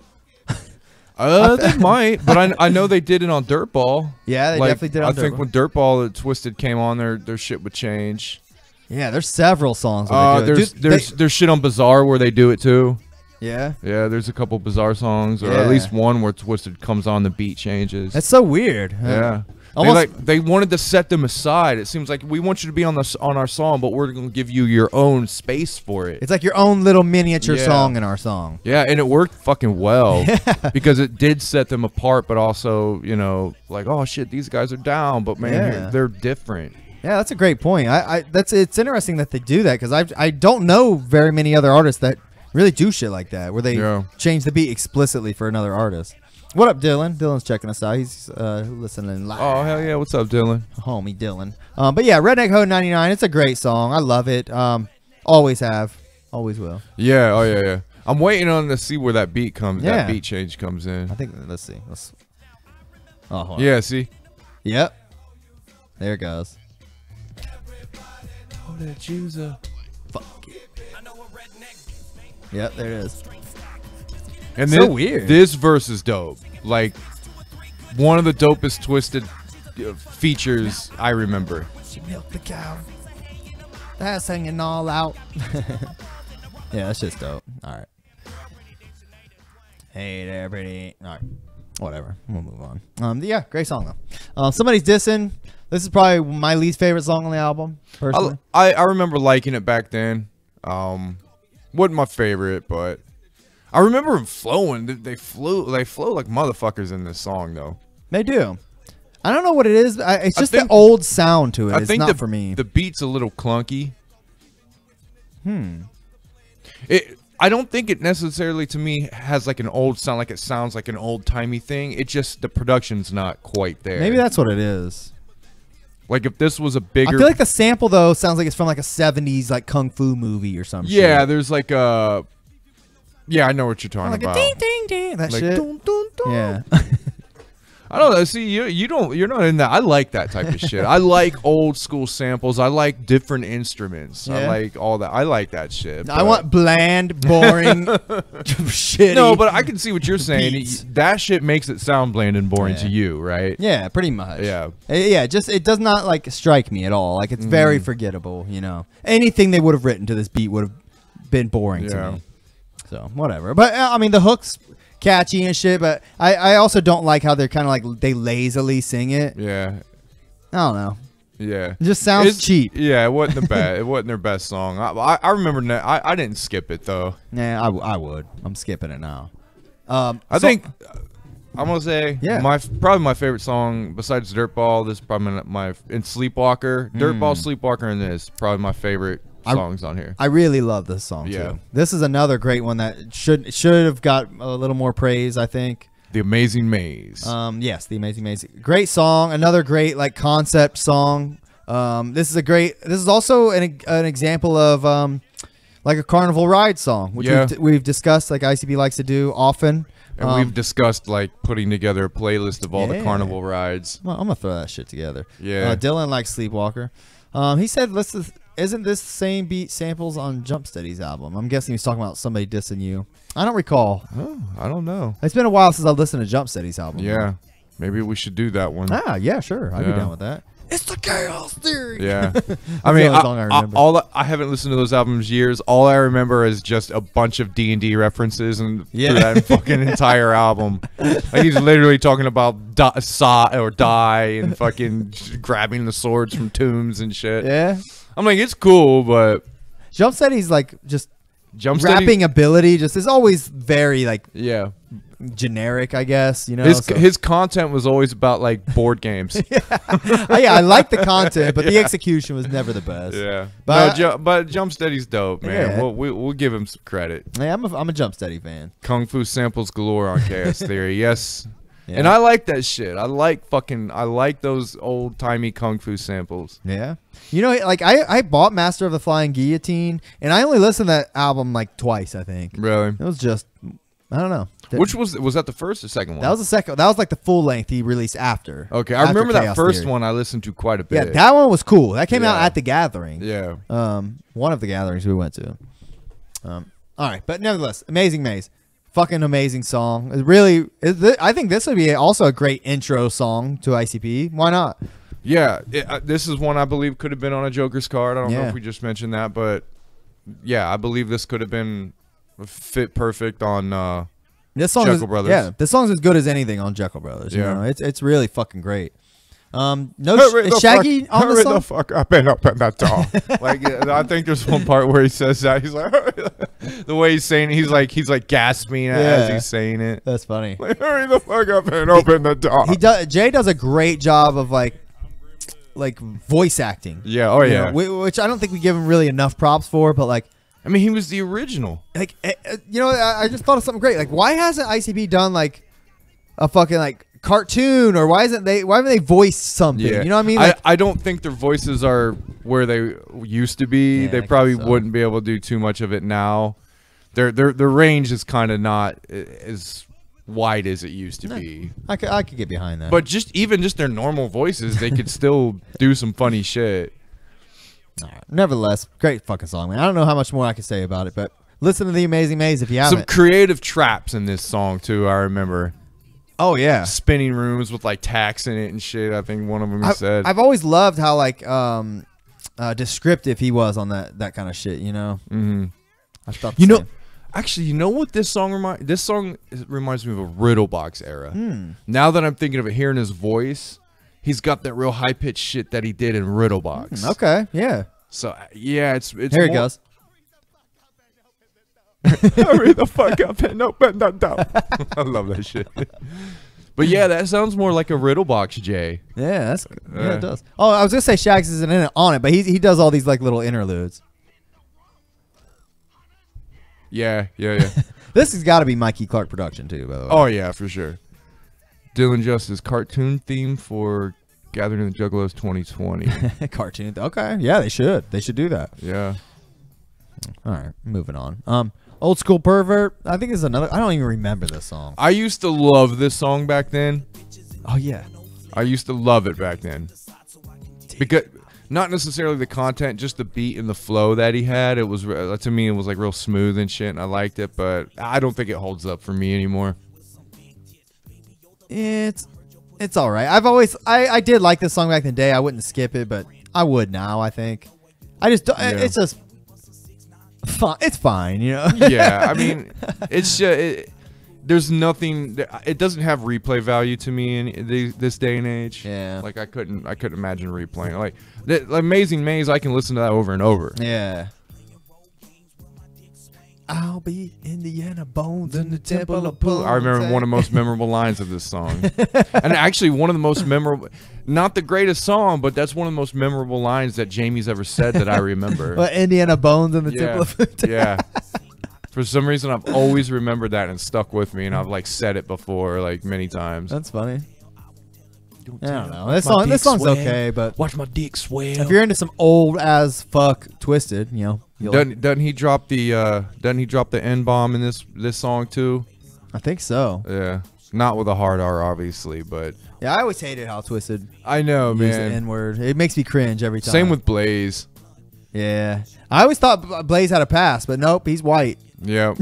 They might, but I know they did it on Dirtball. Yeah, they definitely did it on I think when Dirtball Twiztid came on, their shit would change. Yeah, there's several songs. Where they do it. There's shit on Bizarre where they do it too. Yeah. Yeah, there's a couple Bizarre songs, or at least one where Twiztid comes on, the beat changes. That's so weird. Yeah. Almost, They wanted to set them aside. It seems like we want you to be on our song, but we're going to give you your own space for it. it's like your own little miniature song in our song. Yeah, and it worked fucking well because it did set them apart, but also, you know, like, oh shit, these guys are down, but man, they're different. Yeah, that's a great point. It's interesting that they do that because I don't know very many other artists that really do shit like that where they change the beat explicitly for another artist. What up, Dylan? Dylan's checking us out. He's listening live. Oh, hell yeah. What's up, Dylan? Homie Dylan. But yeah, Redneck Ho 99. It's a great song. I love it. Always have. Always will. Yeah. Oh, yeah, yeah. I'm waiting on to see where that beat comes. That beat change comes in. I think, let's see. Oh, hold on. Yeah, see? Yep. There it goes. Oh, that chooser. Fuck it. Yep, there it is. And so weird. This verse is dope. Like one of the dopest Twiztid features I remember. She milked the cow. That's hanging all out. Yeah, that's just dope. All right. Hey there, pretty. All right. Whatever. We'll move on. Yeah, great song though. Somebody's dissing. This is probably my least favorite song on the album. Personally, I remember liking it back then. Wasn't my favorite, but I remember them flowing. They flow like motherfuckers in this song, though. They do. I don't know what it is. It's just the old sound to it. It's not for me. The beat's a little clunky. I don't think it necessarily, to me, has like an old sound, like it sounds like an old-timey thing. It just, the production's not quite there. Maybe that's what it is. Like if this was a bigger... I feel like the sample, though, sounds like it's from like a 70s like kung fu movie or something. Yeah, there's like a... Yeah, I know what you're talking Like about. a ding, ding, ding. That Like, shit. dun, dun, dun. Yeah. I don't know. See, you're not in that. I like that type of shit. I like old school samples. I like different instruments. I Yeah. like all that. I like that shit. I want bland, boring, shitty. No, but I can see what you're saying. beats. That shit makes it sound bland and boring Yeah. to you, right? Yeah, pretty much. Yeah. Yeah, just it does not like strike me at all. Like it's very forgettable, you know. Anything they would have written to this beat would have been boring Yeah. to me. So, whatever. But I mean the hook's catchy and shit, but I also don't like how they're kind of like they lazily sing it. Yeah. I don't know. Yeah. It just sounds cheap. Yeah, it wasn't the best. It wasn't their best song. I remember. I didn't skip it though. Yeah, I would. I'm skipping it now. I think I'm gonna say probably my favorite song besides Dirtball. This is probably my in Sleepwalker. Dirtball, Sleepwalker, and this probably my favorite songs on here. I really love this song Yeah. too. This is another great one that should have got a little more praise, I think. The Amazing Maze. Yes, The Amazing Maze. Great song. Another great like concept song. This is also an example of like a carnival ride song, which we've discussed, like ICP likes to do often. And we've discussed like putting together a playlist of all the carnival rides. Well, I'm gonna throw that shit together. Yeah. Dylan likes Sleepwalker. He said, isn't this the same beat samples on Jumpsteady's album? I'm guessing he's talking about somebody dissing you. I don't recall. Oh, I don't know. It's been a while since I listened to Jumpsteady's album. Yeah, maybe we should do that one. Ah, yeah, sure. I'd be Yeah. down with that. It's the Chaos Theory. Yeah, That's I mean, the only song I remember. I haven't listened to those albums years. All I remember is just a bunch of D&D references and through that fucking entire album. Like he's literally talking about die and fucking grabbing the swords from tombs and shit. Yeah. I'm like, it's cool, but Jumpsteady's like just Jumpsteady, rapping ability just is always very like yeah. generic, I guess, you know. His content was always about like board games. Yeah, I like the content, but the execution was never the best. Yeah, But but Jumpsteady's dope, man. Yeah. We'll give him some credit. Yeah, I'm a Jumpsteady fan. Kung Fu samples galore on Chaos Theory, yes. Yeah. And I like that shit. I like those old timey Kung Fu samples. Yeah. You know, like I bought Master of the Flying Guillotine, and I only listened to that album like twice, I think. Really? It was just, I don't know. Which was that the first or second one? That was the second. That was like the full length he released after. Okay, I after remember that Chaos first Theory. one I listened to quite a bit. Yeah, that one was cool. That came out Yeah. at the Gathering. Yeah. One of the gatherings we went to. All right, but nevertheless, Amazing Maze, fucking amazing song. It really, I think this would be also a great intro song to ICP. Why not? Yeah, this is one I believe could have been on a Joker's card. I don't know Yeah. if we just mentioned that, but yeah, I believe this could have been fit perfect on This song Jekyll Brothers. Yeah, this song's as good as anything on Jekyll Brothers. You Yeah. know, it's really fucking great. Is Shaggy on the song? the fuck up and open that door. Like I think there's one part where he says that. He's like the way he's saying it, he's like gasping as he's saying it. That's funny. Like, hurry the fuck up and open the door. Jay does a great job of like voice acting. Yeah, oh you yeah. know, which I don't think we give him really enough props for, but like I mean, he was the original. like you know, I just thought of something great. Like, why hasn't ICP done like a fucking like cartoon, or why haven't they voiced something? Yeah. You know what I mean? Like, I don't think their voices are where they used to be. Yeah, they I probably guess so. wouldn't be able to do too much of it now. Their range is kind of not as wide as it used to be. I could get behind that. But just their normal voices, they could still do some funny shit. all right. Nevertheless, great fucking song, man. I don't know how much more I can say about it, but listen to The Amazing Maze if you haven't. Some creative traps in this song too. I remember Oh yeah. spinning rooms with like tacks in it and shit. I think one of them said. I've always loved how like descriptive he was on that kind of shit. You know. Mm-hmm. I thought You know, actually, you know what this song reminds? This song reminds me of a Riddlebox era. Now that I'm thinking of it, hearing his voice, he's got that real high pitched shit that he did in Riddlebox. Okay. Yeah. So yeah, it's Here he goes. Hurry the fuck up and open the door. I love that shit. But yeah, that sounds more like a Riddlebox J. Yeah, it does. Oh, I was gonna say Shags isn't in it, on it, but he does all these like little interludes. Yeah. This has got to be Mikey Clark production too, by the way. Oh yeah, for sure. Dylan Justice cartoon theme for Gathering of the Juggalos 2020. Cartoon. Okay, yeah, they should do that. Yeah. All right, moving on. Old School Pervert. I think is another. I don't even remember this song. I used to love this song back then. Oh yeah. I used to love it back then. Because not necessarily the content, just the beat and the flow that he had. It was to me, it was like real smooth and shit, and I liked it. But I don't think it holds up for me anymore. It's all right. I did like this song back in the day. I wouldn't skip it, but I would now. I think. I just don't. Yeah. It's just. It's fine, you know. Yeah, I mean, it's there's nothing. It doesn't have replay value to me in this day and age. Yeah. Like I couldn't imagine replaying. Like the Amazing Maze, I can listen to that over and over. Yeah. I'll be Indiana Bones in the Temple of Pooh. I remember one of the most memorable lines of this song. And actually one of the most memorable, not the greatest song, but that's one of the most memorable lines that Jamie's ever said that I remember. But Indiana Bones in the Temple of Pooh. Yeah. For some reason, I've always remembered that and stuck with me, and I've like said it before, like many times. That's funny. I don't know. This song's okay, but watch my dick swell. if you're into some old as fuck Twiztid, you know, Doesn't he drop the N bomb in this song too? I think so. Yeah, not with a hard R, obviously, but Yeah, I always hated how Twiztid I know, used the man. N word. It makes me cringe every time. Same with Blaze. Yeah, I always thought Blaze had a pass, but nope, he's white. Yeah.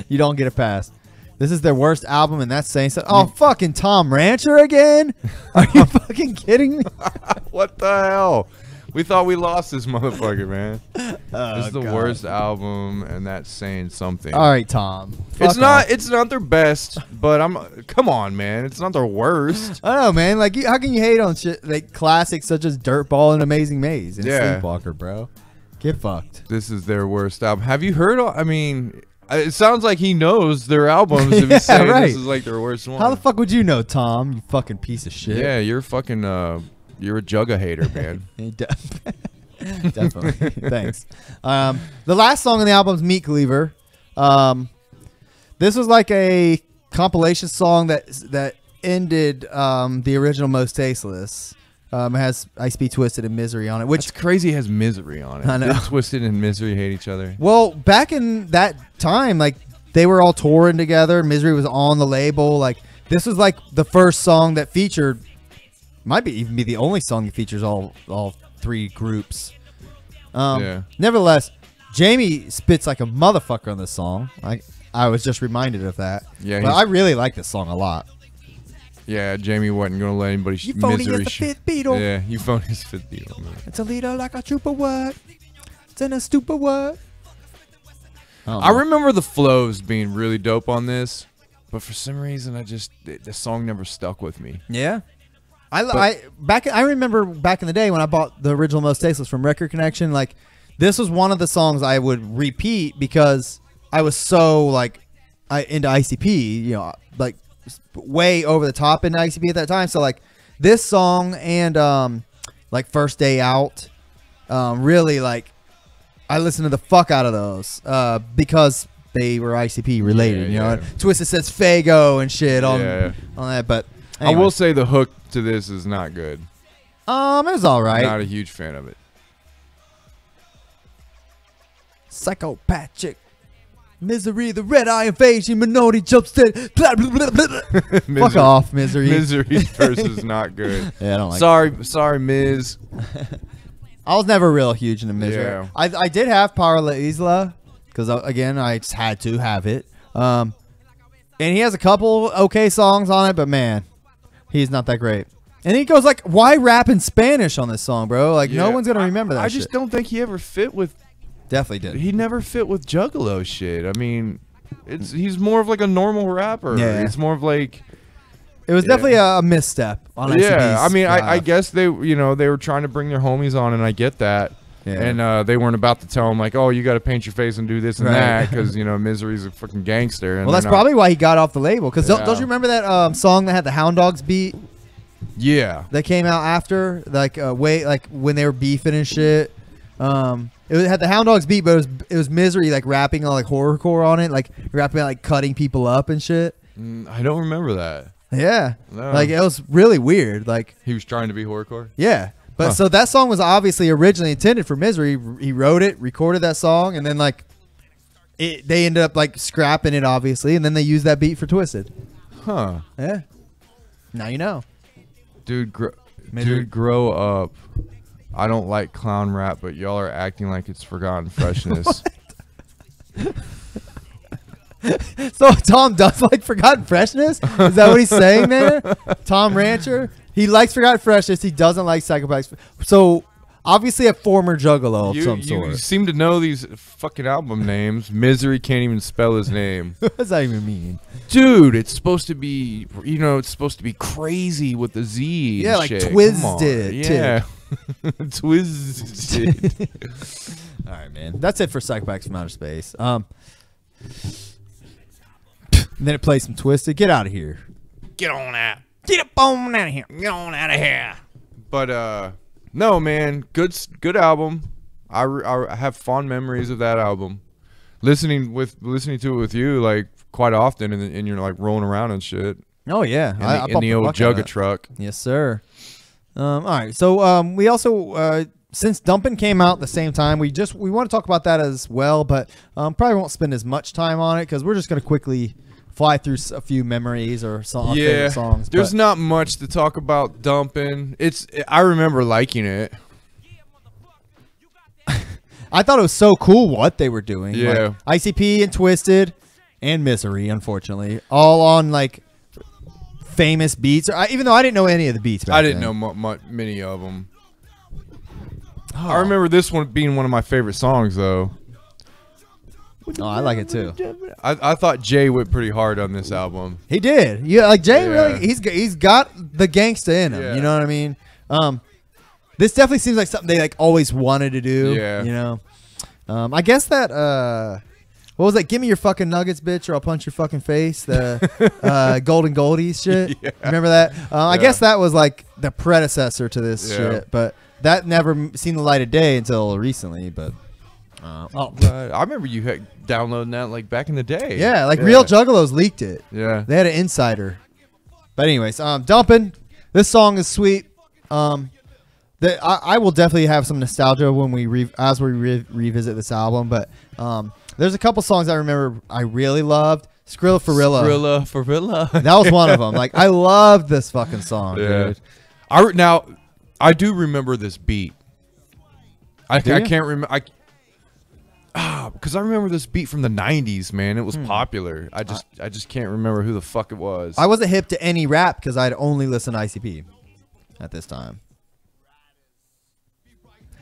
You don't get a pass. This is their worst album, and that's saying so. Oh, fucking Tom Rancher again? Are you fucking kidding me? What the hell? We thought we lost this motherfucker, man. This is the God. worst album, and that's saying something. All right, Tom. It's Fuck not. off. It's not their best, but come on, man. It's not their worst. I don't know, man. Like, how can you hate on shit like classics such as Dirtball and Amazing Maze and Yeah. Sleepwalker, bro? Get fucked. This is their worst album. Have you heard? I mean, it sounds like he knows their albums. If Yeah, he's saying right. this is like their worst one. How the fuck would you know, Tom? You fucking piece of shit. Yeah, you're fucking. You're a Jugga hater, man. Definitely. Thanks. The last song on the album is Meat Cleaver. This was like a compilation song that ended the original Most Tasteless. It has Ice Be Twisted and Misery on it, which It's crazy. It has Misery on it. I know. Did Twisted and Misery hate each other? well, back in that time, like they were all touring together. Misery was on the label. Like this was like the first song that featured. Might be even be the only song that features all three groups. Yeah. Nevertheless, Jamie spits like a motherfucker on this song. I was just reminded of that. Yeah, but I really like this song a lot. Yeah, Jamie wasn't gonna let anybody. You phony Misery as the fifth Beatle. Yeah, you phony as the fifth Beatle. Man. It's a leader like a trooper what? It's in a stupid what? I remember the flows being really dope on this, but for some reason, the song never stuck with me. Yeah. I remember back in the day when I bought the original Most Tasteless from Record Connection, like this was one of the songs I would repeat because I was so like into ICP, you know, like way over the top into ICP at that time. So like this song and like First Day Out, really like I listened to the fuck out of those because they were ICP related. Yeah, you know, Twiztid says Fago and shit on that, but. Anyway. I will say the hook to this is not good. It was all right. Not a huge fan of it. Psychopathic. Misery, the red eye invasion, minority jumps in. Fuck off, Misery. Misery's verse is not good. Yeah, I don't like Sorry, Miz. I was never real huge into Misery. Yeah. I did have Para La Isla, because, again, I just had to have it. And he has a couple okay songs on it, but, man, he's not that great. And he goes like, why rap in Spanish on this song, bro? Like, no one's going to remember that I just shit. don't think he ever fit with... Definitely did. He never fit with Juggalo shit. I mean, he's more of like a normal rapper. Yeah. It's more of like... It was definitely a misstep on ICB's. Yeah, I mean, I guess they were trying to bring their homies on, and I get that. Yeah. And they weren't about to tell him, like, oh, you got to paint your face and do this and Right. that, because, Misery's a fucking gangster. And Well, that's probably why he got off the label. Because don't you remember that song that had the Hound Dogs beat Yeah. that came out after? Like, when they were beefing and shit? It had the Hound Dogs beat, but it was Misery, like, rapping on, like, horrorcore on it. Like, rapping, like, cutting people up and shit. I don't remember that. Yeah. No. Like, it was really weird. Like, He was trying to be horrorcore? yeah. But so that song was obviously originally intended for Misery. He wrote it, recorded that song, and then, like, they ended up like scrapping it, obviously, and then they used that beat for Twiztid. Huh. Yeah. Now you know. Dude, grow up. I don't like clown rap, but y'all are acting like it's forgotten freshness. So Tom does like forgotten freshness? Is that what he's saying there? Tom Rancher? He likes forgotten freshness. He doesn't like Psychopathics. So obviously a former juggalo of some sort. You seem to know these fucking album names. Misery can't even spell his name. What does that even mean? Dude, it's supposed to be, it's supposed to be crazy with the Z. Yeah, and like shit. Twiztid. Yeah. Twiztid. All right, man. That's it for Psychopathics from Outer Space. Then it plays some Twiztid. Get out of here. Get on out. Get up on out of here. Get on out of here. But no, man, good album. I have fond memories of that album. Listening to it with you like quite often, and you're like rolling around and shit. Oh yeah, In the old Jugga truck. Yes, sir. All right, so we also since Dumpin came out at the same time, we want to talk about that as well, but probably won't spend as much time on it because we're just gonna quickly fly through a few memories or favorite songs. There's not much to talk about Dumpin. I remember liking it. I thought it was so cool what they were doing. Yeah. Like, ICP and Twiztid and Misery, unfortunately, all on like famous beats. Even though I didn't know any of the beats back I didn't then. know many of them. Oh. I remember this one being one of my favorite songs, though. Oh, I like it too. I thought Jay went pretty hard on this album. He did. Yeah, like Jay Yeah. really. He's got the gangsta in him. Yeah. You know what I mean? This definitely seems like something they like always wanted to do. Yeah. You know. I guess that. What was that? Give me your fucking nuggets, bitch, or I'll punch your fucking face. The Golden Goldies shit. Yeah. Remember that? I guess that was like the predecessor to this shit, but that never seen the light of day until recently. But I remember you had downloading that like back in the day. yeah, like Real Juggalos leaked it. Yeah. They had an insider. But anyways, Dumpin'. This song is sweet. I will definitely have some nostalgia when we revisit this album. But there's a couple songs I remember I really loved. Skrilla Farilla. That was one of them. Like I loved this fucking song, dude. I do remember this beat. I can't remember. Because I remember this beat from the 90s, man. It was popular. I just can't remember who the fuck it was. I wasn't hip to any rap because I'd only listened to ICP at this time.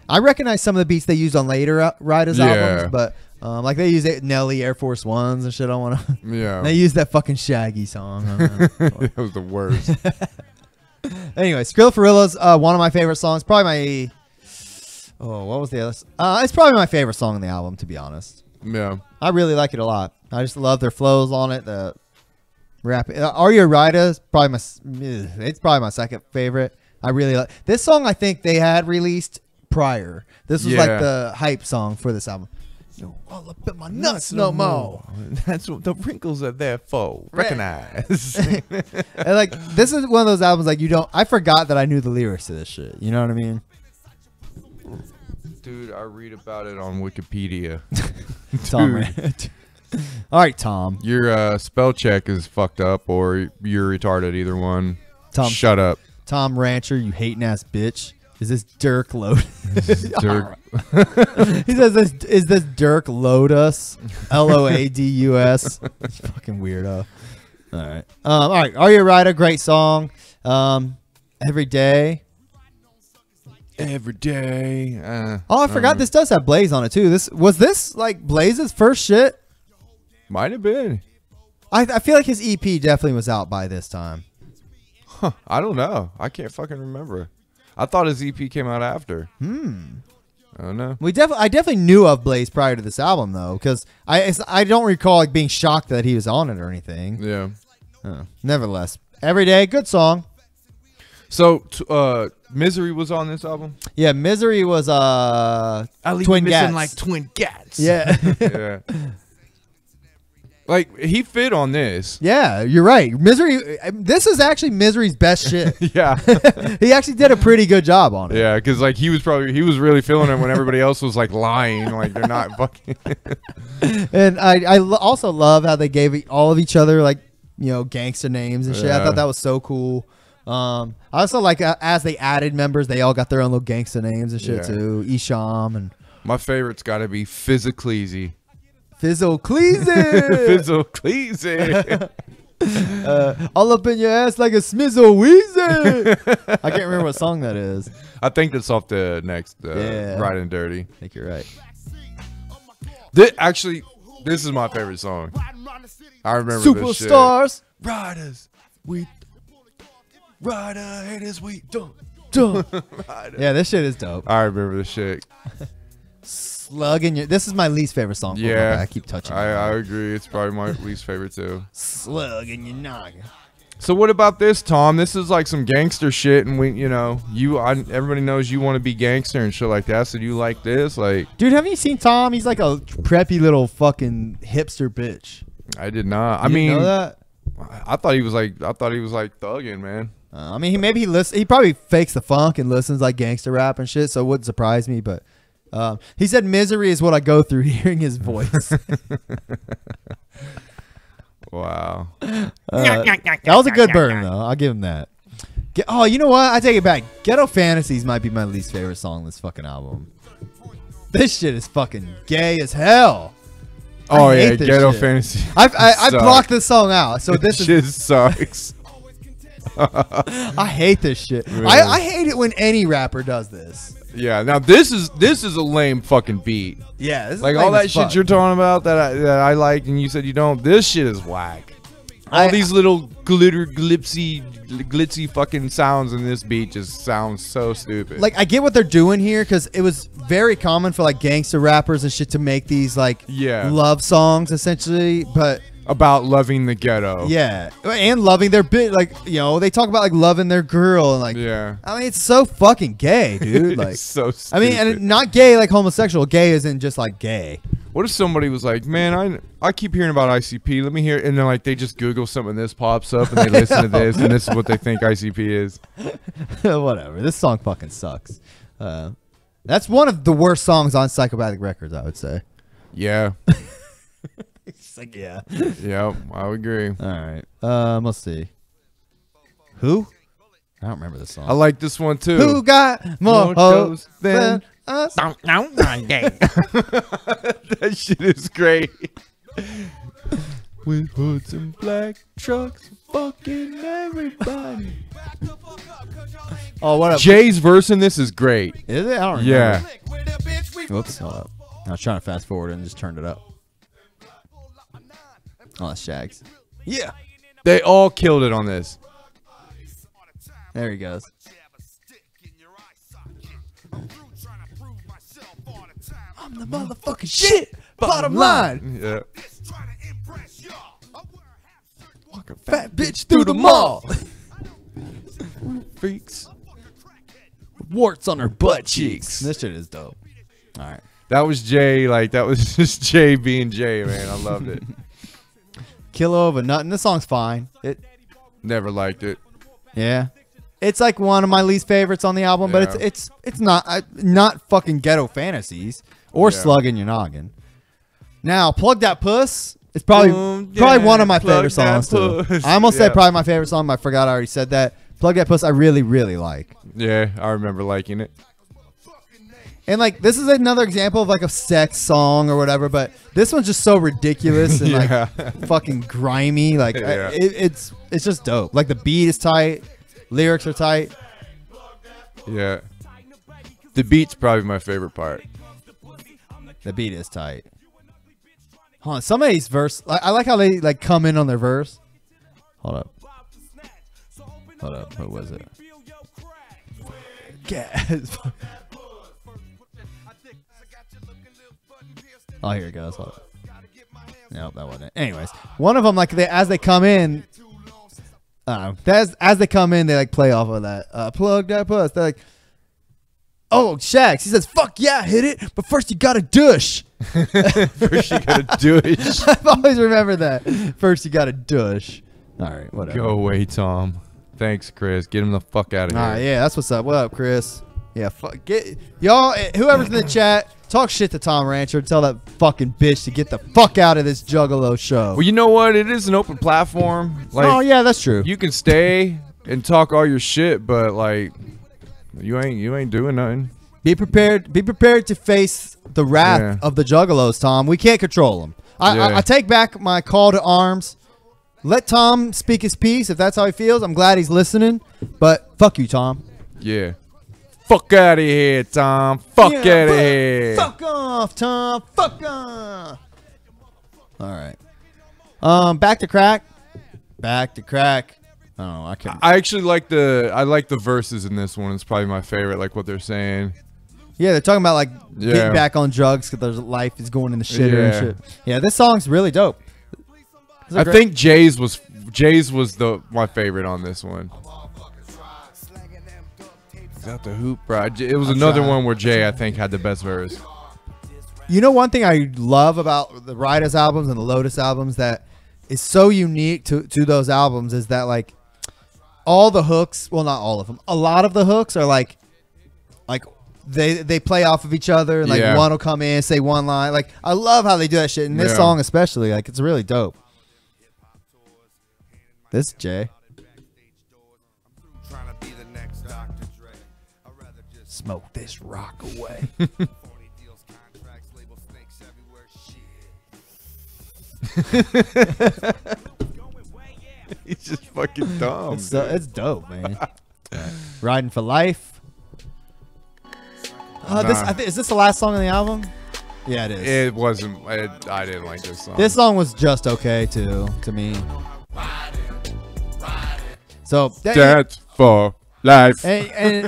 I recognize some of the beats they used on later Rydas albums, but like they used Nelly Air Force Ones and shit. I want to. Yeah. They used that fucking Shaggy song. It was the worst. Anyway, Skrilla Farilla's one of my favorite songs. Probably my. Oh, what was the other? It's probably my favorite song on the album, to be honest. Yeah. I really like it a lot. I just love their flows on it. The rap. Are You Rydas? It's probably my second favorite. I really like this song. I think they had released prior. This was like the hype song for this album. Yo, all up in my nuts no more. That's what the wrinkles are there for. Recognize. And like this is one of those albums like I forgot that I knew the lyrics to this shit. You know what I mean? Dude, I read about it on Wikipedia. Tom. All right, Tom. Your spell check is fucked up or you're retarded, either one. Tom, shut up. Tom Rancher, you hating ass bitch. Is this Dirk Lotus? Dirk. He says, "Is this Dirk Lotus? Loadus? Fucking weirdo." All right. All right. Are You Ryda? Great song. Every day. Every day. Oh, I forgot. This does have Blaze on it too. Was this like Blaze's first shit? Might have been. I feel like his EP definitely was out by this time. Huh, I don't know. I can't fucking remember. I thought his EP came out after. I don't know. I definitely knew of Blaze prior to this album though, because I don't recall like being shocked that he was on it or anything. Yeah. Nevertheless, Every Day, good song. So, Misery was on this album? Yeah, Misery was Twin Gats. Like Twin Gats. Yeah. Yeah. Like he fit on this. Yeah, you're right. Misery. This is actually Misery's best shit. Yeah. He actually did a pretty good job on it. Yeah, because like he was really feeling it when everybody else was like lying, like they're not fucking. And I also love how they gave all of each other like gangster names and shit. I thought that was so cool. I also like as they added members, they all got their own little gangster names and shit too. Isham and my favorite's got to be Physicleasy. Fizzlecleasy. Fizzlecleasy. All up in your ass like a smizzle wheezy. I can't remember what song that is. I think that's off the next Right and Dirty. I think you're right. This is my favorite song. I remember Superstars. Rydas. We Ryder haters we don't. Yeah, this shit is dope. I remember this shit. Slugging your. This is my least favorite song. Yeah, I keep touching. I agree. It's probably my least favorite too. Slugging your noggin. So what about this, Tom? This is like some gangster shit, and everybody knows you want to be gangster and shit like that. So do you like this? Like, dude, haven't you seen Tom? He's like a preppy little fucking hipster bitch. I did not. You know that? I thought he was like thugging, man. I mean, he probably fakes the funk and listens like gangster rap and shit. So it wouldn't surprise me, but. He said misery is what I go through hearing his voice. Wow. That was a good burn, though. I'll give him that. Oh, you know what? I take it back. Ghetto Fantasies might be my least favorite song on this fucking album. This shit is fucking gay as hell. Oh, yeah. Ghetto Fantasy. I blocked this song out. So this shit sucks. I hate this shit. I hate it when any rapper does this. Yeah, now this is a lame fucking beat. Yeah, this like is all that shit you're talking about that I like, and you said you don't. This shit is whack. All these little glitzy fucking sounds in this beat just sounds so stupid. Like I get what they're doing here because it was very common for like gangster rappers and shit to make these like love songs essentially, but. About loving the ghetto. Yeah. And loving their bit. Like, they talk about like loving their girl. And like, I mean, it's so fucking gay, dude. Like, it's so stupid. I mean, and not gay like homosexual. Gay isn't just like gay. What if somebody was like, man, I keep hearing about ICP. Let me hear. And then like they just Google something, this pops up and they listen to this and this is what they think ICP is. Whatever. This song fucking sucks. That's one of the worst songs on Psychopathic Records, I would say. Yeah. It's like, yeah. Yeah, I would agree. All right. Let's see. Who? I don't remember this song. I like this one too. Who got more hoes than us? That shit is great. With hoods and black trucks, fucking everybody. Oh, what up? Jay's verse in this is great. Is it? I don't remember. Yeah. Whoops. Hold up. I was trying to fast forward and just turned it up. Oh, that's Shags. Yeah. They all killed it on this. There he goes. I'm the motherfucking shit. Bottom line. Yeah. Walk a fat bitch through the mall. Freaks. Warts on her butt cheeks. This shit is dope. All right. That was Jay. Like, that was just Jay being Jay, man. I loved it. Kilo of a Nut. And this song's fine. Never liked it. Yeah. It's like one of my least favorites on the album, but it's not fucking Ghetto Fantasies or Slugging Your Noggin. Now, Plug That Puss. It's probably one of my favorite songs too. I almost said probably my favorite song, but I forgot I already said that. Plug That Puss I really, really like. Yeah, I remember liking it. And like this is another example of like a sex song or whatever, but this one's just so ridiculous and like fucking grimy. Like it's just dope. Like the beat is tight, lyrics are tight. Yeah, the beat's probably my favorite part. The beat is tight. Hold on, some of these verse, I like how they like come in on their verse. Hold up. What was it? Gas. Oh, here it goes. Hold up. Nope, that wasn't it. Anyways, one of them, like as they come in, as they come in, they like play off of that. Plug that puss. They're like, Oh, Shags. He says, "Fuck yeah, hit it, but first you gotta douche." First you gotta douche. I've always remembered that. First you gotta douche. All right, whatever. Go away, Tom. Thanks, Chris. Get him the fuck out of here. All right, yeah, that's what's up. What up, Chris? Yeah, get y'all. Whoever's in the chat, talk shit to Tom Rancher. Tell that fucking bitch to get the fuck out of this Juggalo show. Well, you know what? It is an open platform. Like, oh yeah, that's true. You can stay and talk all your shit, but like, you ain't doing nothing. Be prepared. Be prepared to face the wrath of the Juggalos, Tom. We can't control them. I take back my call to arms. Let Tom speak his piece if that's how he feels. I'm glad he's listening, but fuck you, Tom. Yeah. Fuck out of here, Tom. Fuck out of here. Fuck off, Tom. Fuck off. All right. Back to crack. Back to crack. Oh, I can't. I actually like the verses in this one. It's probably my favorite. Like what they're saying. Yeah, they're talking about like getting back on drugs because their life is going in the shitter and shit. Yeah, this song's really dope. I think Jay's was my favorite on this one. Is that the hoop, bro? It was another one where Jay, I think, had the best verse. You know, one thing I love about the Rydas albums and the Lotus albums that is so unique to those albums is that like all the hooks, well, not all of them, a lot of the hooks are like they play off of each other. And, like one will come in, say one line. Like I love how they do that shit in this song especially. Like it's really dope. This Jay. Smoke this rock away. He's just fucking dumb. It's dope, man. Riding for life. Is this the last song on the album? Yeah, it is. It wasn't. I didn't like this song. This song was just okay too to me. So that's for life. And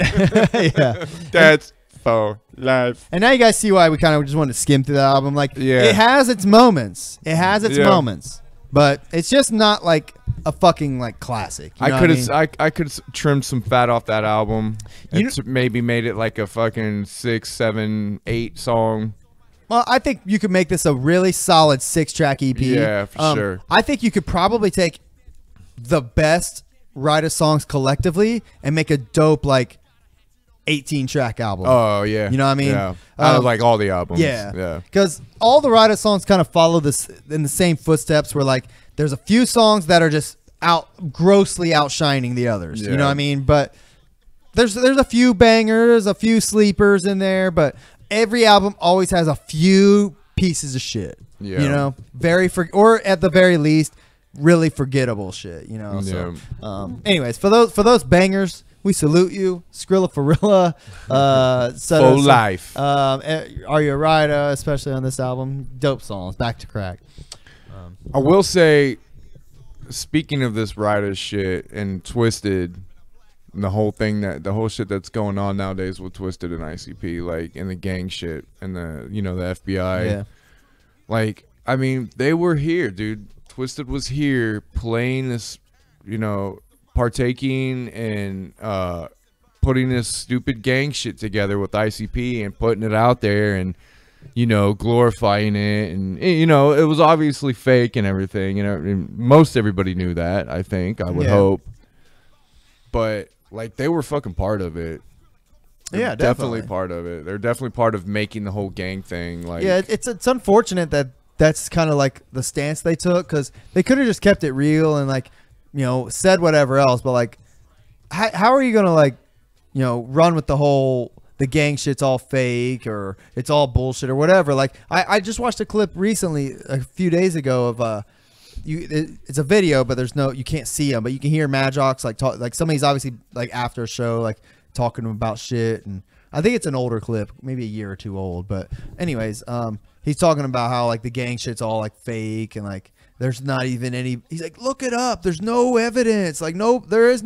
yeah, that's for life. And now you guys see why we kind of just want to skim through the album. Like, it has its moments. It has its moments, but it's just not like a fucking like classic. You know I could have trimmed some fat off that album. Maybe made it like a fucking 6, 7, 8 song. Well, I think you could make this a really solid 6-track EP. Yeah, for sure. I think you could probably take the best Rydas songs collectively and make a dope like 18-track album. Oh yeah, you know what I mean? Yeah, I like all the albums. Yeah, because all the Rydas songs kind of follow this in the same footsteps. Where like there's a few songs that are just grossly outshining the others. You know what I mean? But there's a few bangers, a few sleepers in there, but every album always has a few pieces of shit. Yeah, you know, or at the very least, really forgettable shit, you know. So, anyways, for those bangers, we salute you, Skrilla Farilla, for life. Are You a Ryda, especially on this album, dope songs. Back to crack. I will say, speaking of this Ryda shit and Twiztid, and the whole shit that's going on nowadays with Twiztid and ICP, like and the gang shit and the the FBI. Yeah. Like, I mean, they were here, dude. Twiztid was here playing this, partaking and putting this stupid gang shit together with ICP and putting it out there and, glorifying it. And, it was obviously fake and everything. And most everybody knew that, I think. I would hope. But, like, they were fucking part of it. They're definitely part of it. They're definitely part of making the whole gang thing. Like, yeah, it's unfortunate that that's kind of like the stance they took, because they could have just kept it real and like, said whatever else. But like, how are you gonna like, run with the gang shit's all fake or it's all bullshit or whatever? Like, I just watched a clip recently, a few days ago of it's a video, but you can't see them, but you can hear Madrox like talk, like somebody's obviously like after a show like talking to him about shit, and I think it's an older clip, maybe a year or two old, but anyways, he's talking about how like the gang shit's all like fake and like there's not even any. He's like, look it up. There's no evidence. Like nobody's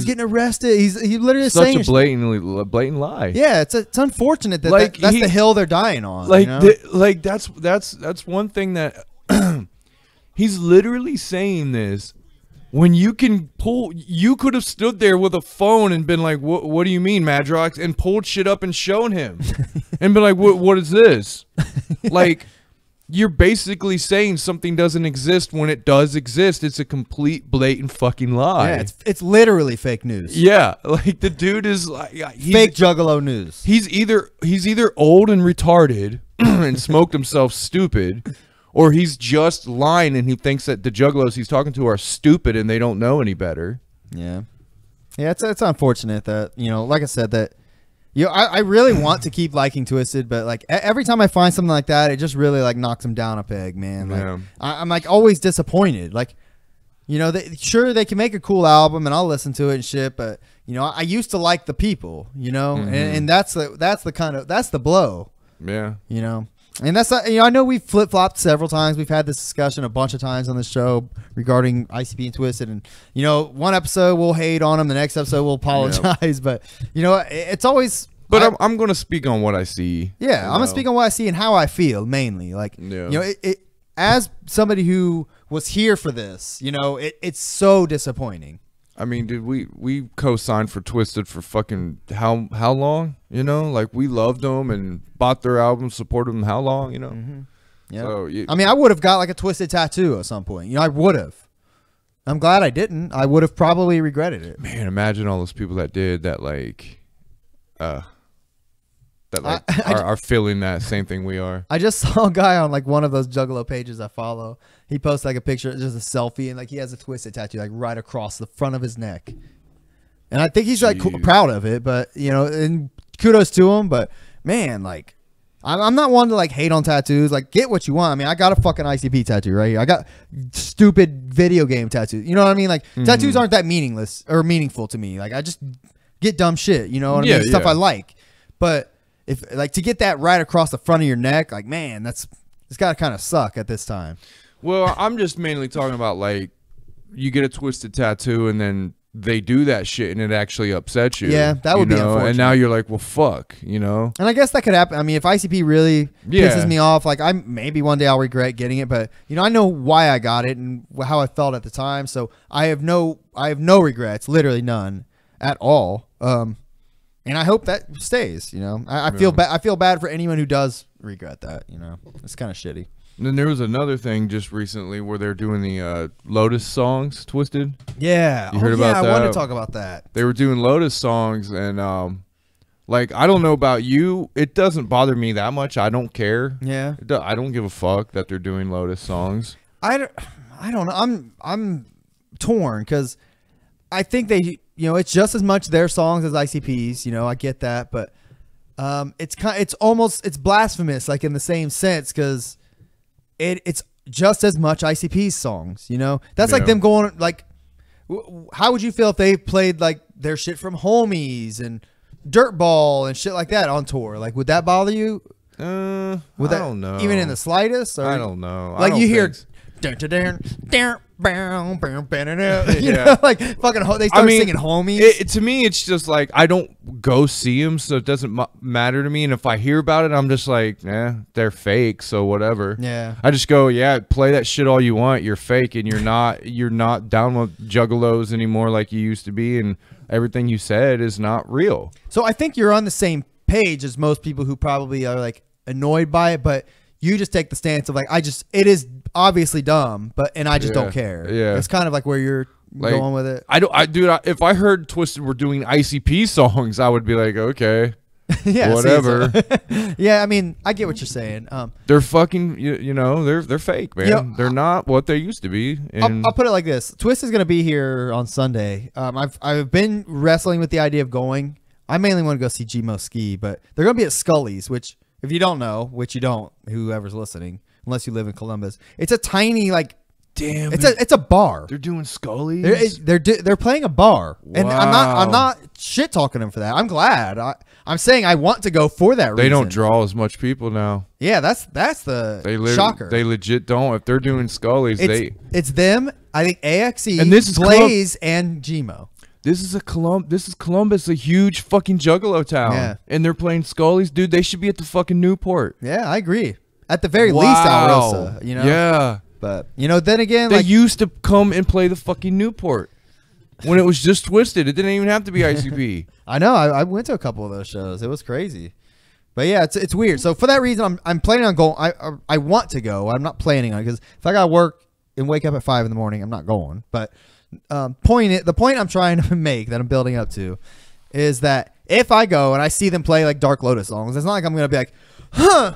getting arrested. He literally is saying such a blatant lie. Yeah, it's unfortunate that like that's the hill they're dying on. Like that's one thing that he's literally saying this when you can pull, you could have stood there with a phone and been like, what do you mean, Madrox? And pulled shit up and shown him and been like, what is this? Like, you're basically saying something doesn't exist when it does exist. It's a complete blatant fucking lie. Yeah, it's literally fake news. Yeah, like the dude is like fake Juggalo news. He's either old and retarded and smoked himself stupid, or he's just lying and he thinks that the Juggalos he's talking to are stupid and they don't know any better. Yeah, yeah, it's unfortunate that, you know, like I said, that, you know, I really want to keep liking Twiztid, but like every time I find something like that, it just really like knocks them down a peg, man. Like, Yeah. I'm like always disappointed. Like, you know, sure they can make a cool album and I'll listen to it and shit, but you know, I used to like the people, you know, and that's the blow. Yeah, you know. And that's not, you know, I know we've flip-flopped several times. We've had this discussion a bunch of times on the show regarding ICP and Twiztid. And, you know, one episode we'll hate on them. The next episode we'll apologize. Yep. But, you know, it's always... But I'm going to speak on what I see. Yeah, I'm going to speak on what I see and how I feel, mainly. Like, you know, as somebody who was here for this, you know, it's so disappointing. I mean, dude, we co-signed for Twiztid for fucking how long? You know, like we loved them and bought their albums, supported them. How long? You know. Yeah. So, I mean, I would have got like a Twiztid tattoo at some point. You know, I would have. I'm glad I didn't. I would have probably regretted it. Man, imagine all those people that did that. Are feeling that same thing we are. I just saw a guy on like one of those Juggalo pages I follow. He posts like a picture, just a selfie, and like he has a Twiztid tattoo like right across the front of his neck. And I think he's like proud of it, but you know, and kudos to him. But man, like I'm not one to like hate on tattoos. Like, get what you want. I mean, I got a fucking ICP tattoo right here. I got stupid video game tattoos. You know what I mean? Like tattoos aren't that meaningless or meaningful to me. Like I just get dumb shit. You know what I mean? Stuff I like. But if like to get that right across the front of your neck, like man, it's got to kind of suck at this time. Well, I'm just mainly talking about like you get a Twiztid tattoo and then they do that shit and it actually upsets you. Yeah, that would be unfortunate. And now you're like, well, fuck, you know. And I guess that could happen. I mean, if ICP really pisses me off, like maybe one day I'll regret getting it, but you know, I know why I got it and how I felt at the time, so I have no regrets, literally none at all. And I hope that stays. You know, I feel bad. I feel bad for anyone who does regret that. You know, it's kind of shitty. And then there was another thing just recently where they're doing the Lotus songs, Twiztid. Yeah, you heard about that? I wanted to talk about that. They were doing Lotus songs, and like I don't know about you, it doesn't bother me that much. I don't care. Yeah, I don't give a fuck that they're doing Lotus songs. I don't know. I'm torn because I think they, you know, it's just as much their songs as ICP's. You know, I get that, but it's almost blasphemous, like in the same sense, because it's just as much ICP's songs. You know, that's like them going like, how would you feel if they played like their shit from Homies and Dirtball and shit like that on tour? Like, would that bother you? I don't know. Even in the slightest? Or, I don't know. Like you hear. You know, like fucking they start singing Homies. To me, it's just like I don't go see them, so it doesn't matter to me. And if I hear about it, I'm just like, they're fake, so whatever. Yeah, I just go, play that shit all you want. You're fake, and you're not down with Juggalos anymore like you used to be, and everything you said is not real. So I think you're on the same page as most people who probably are like annoyed by it, but you just take the stance of like, it is obviously dumb, and I just don't care. Yeah, it's kind of like where you're going with it. If I heard Twiztid were doing ICP songs, I would be like, okay, yeah, whatever. Yeah, I mean, I get what you're saying. They're fucking, you know, they're fake, man. You know, they're not what they used to be. And I'll put it like this: Twiztid is gonna be here on Sunday. I've been wrestling with the idea of going. I mainly want to go see Gmo Ski, but they're gonna be at Scully's, which, if you don't know, which you don't, whoever's listening, unless you live in Columbus, it's a tiny like, damn, it's a bar. They're doing Scully's. They're playing a bar, and I'm not shit talking them for that. I'm glad. I'm saying I want to go for that reason. They don't draw as much people now. Yeah, that's the shocker. They legit don't. If they're doing Scully's, it's them. I think AXE, and this is Blaze, and Gmo. This is Columbus, a huge fucking Juggalo town. Yeah. And they're playing Scully's. Dude, they should be at the fucking Newport. Yeah, I agree. At the very least, Alrosa, you know? Yeah. But you know, then again, They like used to come and play the fucking Newport when it was just Twiztid. It didn't even have to be ICP. I know I went to a couple of those shows. It was crazy. But yeah, it's weird. So for that reason, I'm planning on going. I want to go. I'm not planning on it because if I got to work and wake up at 5 in the morning, I'm not going. But the point I'm trying to make that I'm building up to is that if I go and I see them play like Dark Lotus songs, it's not like I'm gonna be like, huh,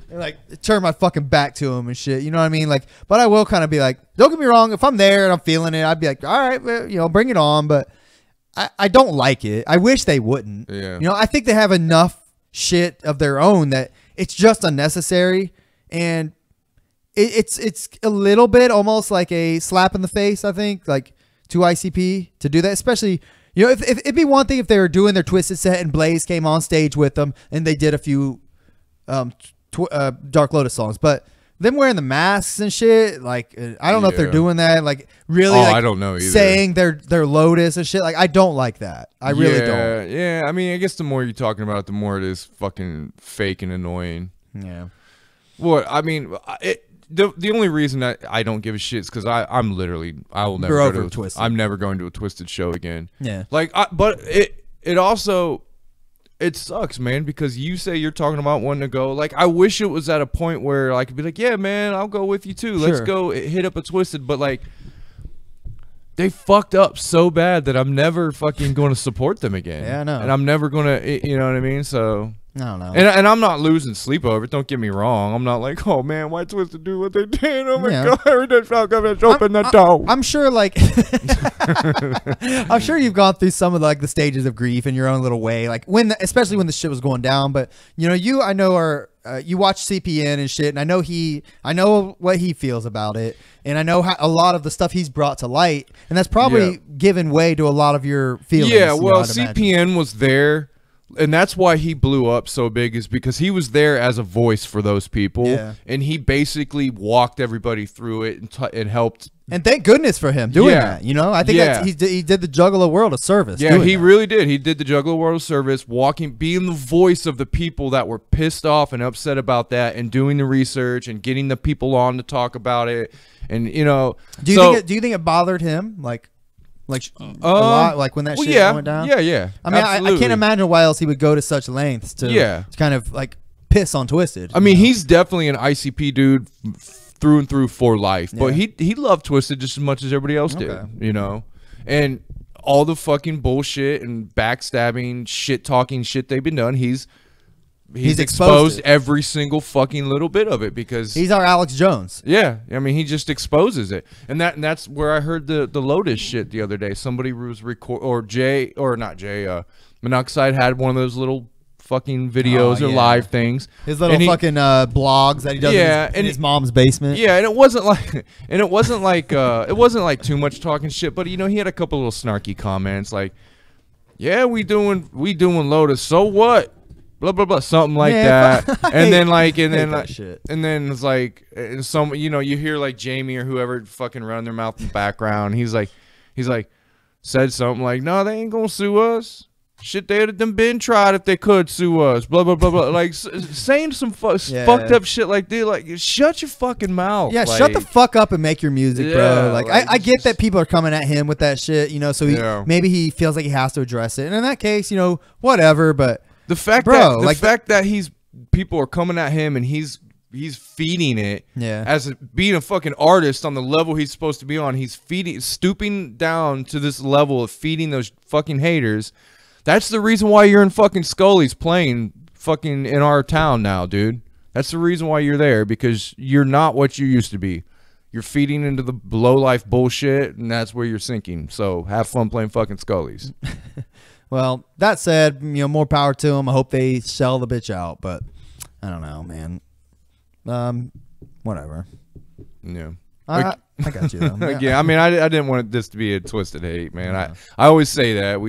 and like turn my fucking back to them and shit. You know what I mean? Like, but I will kind of be like, don't get me wrong. If I'm there and I'm feeling it, I'd be like, all right, well, you know, bring it on. But I don't like it. I wish they wouldn't. Yeah. You know, I think they have enough shit of their own that it's just unnecessary, and it's a little bit almost like a slap in the face, I think, like to ICP to do that. Especially, you know, if it'd be one thing if they were doing their Twiztid set and Blaze came on stage with them and they did a few Dark Lotus songs, but them wearing the masks and shit, like I don't know if they're doing that, like really. Like, I don't know either. Saying they're Lotus and shit, like I don't like that. I really don't. Yeah, I mean, I guess the more you're talking about it, the more it is fucking fake and annoying. Yeah. What I mean, the only reason that I don't give a shit is because I will never You're go over to Twiztid. I'm never going to a Twiztid show again. Yeah. Like, but it also. It sucks, man, because you say you're talking about wanting to go. Like, I wish it was at a point where I could be like, yeah, man, I'll go with you too. Let's go hit up a Twiztid. But like, they fucked up so bad that I'm never fucking going to support them again. Yeah, I know. And I'm never going to, you know what I mean? So I don't know. And I'm not losing sleep over it. Don't get me wrong. I'm not like, oh man, why Twiztid do what they did? Oh my god, open the door. I'm sure, like, I'm sure you've gone through some of like the stages of grief in your own little way, like especially when the shit was going down. But you know, I know are you watch CPN and shit, and I know what he feels about it, and I know how a lot of the stuff he's brought to light, and that's probably given way to a lot of your feelings. Yeah, well, CPN was there. And that's why he blew up so big, is because he was there as a voice for those people. Yeah. And he basically walked everybody through it and helped. And thank goodness for him doing that. You know, I think he did the Juggalo world a service. Yeah, he really did. He did the Juggalo world a service, being the voice of the people that were pissed off and upset about that, and doing the research and getting the people on to talk about it. And, you know. Do you think it bothered him? Like a lot, like when that shit went down. Yeah. I mean, I can't imagine why else he would go to such lengths to kind of like piss on Twiztid. I mean, he's definitely an ICP dude through and through for life, but he loved Twiztid just as much as everybody else did, you know. And all the fucking bullshit and backstabbing, shit talking shit they've been done, he's exposed every single fucking little bit of it, because he's our Alex Jones. Yeah, I mean, he just exposes it, and that's where I heard the Lotus shit the other day. Somebody was Monoxide had one of those little fucking videos or live things. His little fucking blogs that he does in his mom's basement. Yeah, and it wasn't like too much talking shit, but you know, he had a couple little snarky comments like, "Yeah, we doing Lotus, so what?" Blah blah blah, something like that, and then it's like, and some, you know, you hear like Jamie or whoever fucking run their mouth in the background. He's like, said something like, "No, they ain't gonna sue us. Shit, they'd have been tried if they could sue us." Blah blah blah blah, like saying some fucked up shit like, dude, like, shut your fucking mouth. Yeah, like, shut the fuck up and make your music, bro. Like I get that people are coming at him with that shit, you know, so maybe he feels like he has to address it, and in that case, you know, whatever, but. The fact that people are coming at him and he's feeding it as being a fucking artist on the level he's supposed to be on. He's stooping down to this level of feeding those fucking haters. That's the reason why you're in fucking Scully's playing fucking in our town now, dude. That's the reason why you're there, because you're not what you used to be. You're feeding into the low life bullshit, and that's where you're sinking. So have fun playing fucking Scully's. Well, that said, you know, more power to them. I hope they sell the bitch out, but I don't know, man. Whatever. Yeah. I got you, though. Yeah, I mean, I didn't want this to be a Twiztid hate, man. I always say that.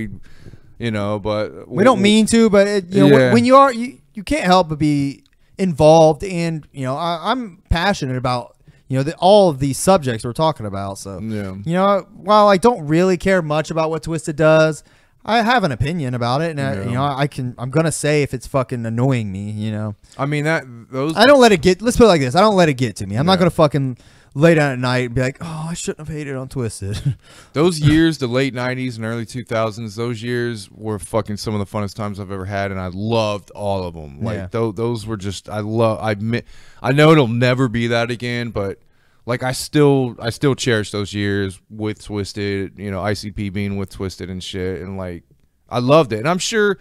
But we don't mean to, but when you are, you can't help but be involved, and, you know, I'm passionate about, you know, all of these subjects we're talking about. So, you know, while I don't really care much about what Twiztid does, I have an opinion about it, and you know, I'm gonna say if it's fucking annoying me, you know. I mean, I don't let it get. Let's put it like this: I don't let it get to me. I'm not gonna fucking lay down at night and be like, oh, I shouldn't have hated on Twiztid. Those years, the late 90s and early 2000s, those years were fucking some of the funnest times I've ever had, and I loved all of them. Like, those were just, I know it'll never be that again, but like I still cherish those years with Twiztid, you know, ICP being with Twiztid and shit, and like I loved it. And I'm sure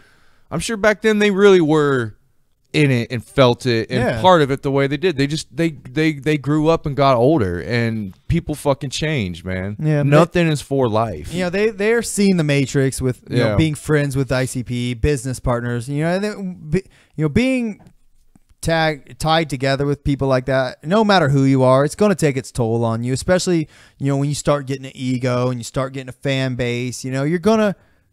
back then they really were in it and felt it and part of it the way they did. They just they grew up and got older, and people fucking change, man. Yeah, nothing is for life. You know, they're seeing the Matrix with you know, being friends with ICP, business partners. You know, being tied together with people like that, no matter who you are, it's going to take its toll on you, especially, you know, when you start getting an ego and you start getting a fan base. You know,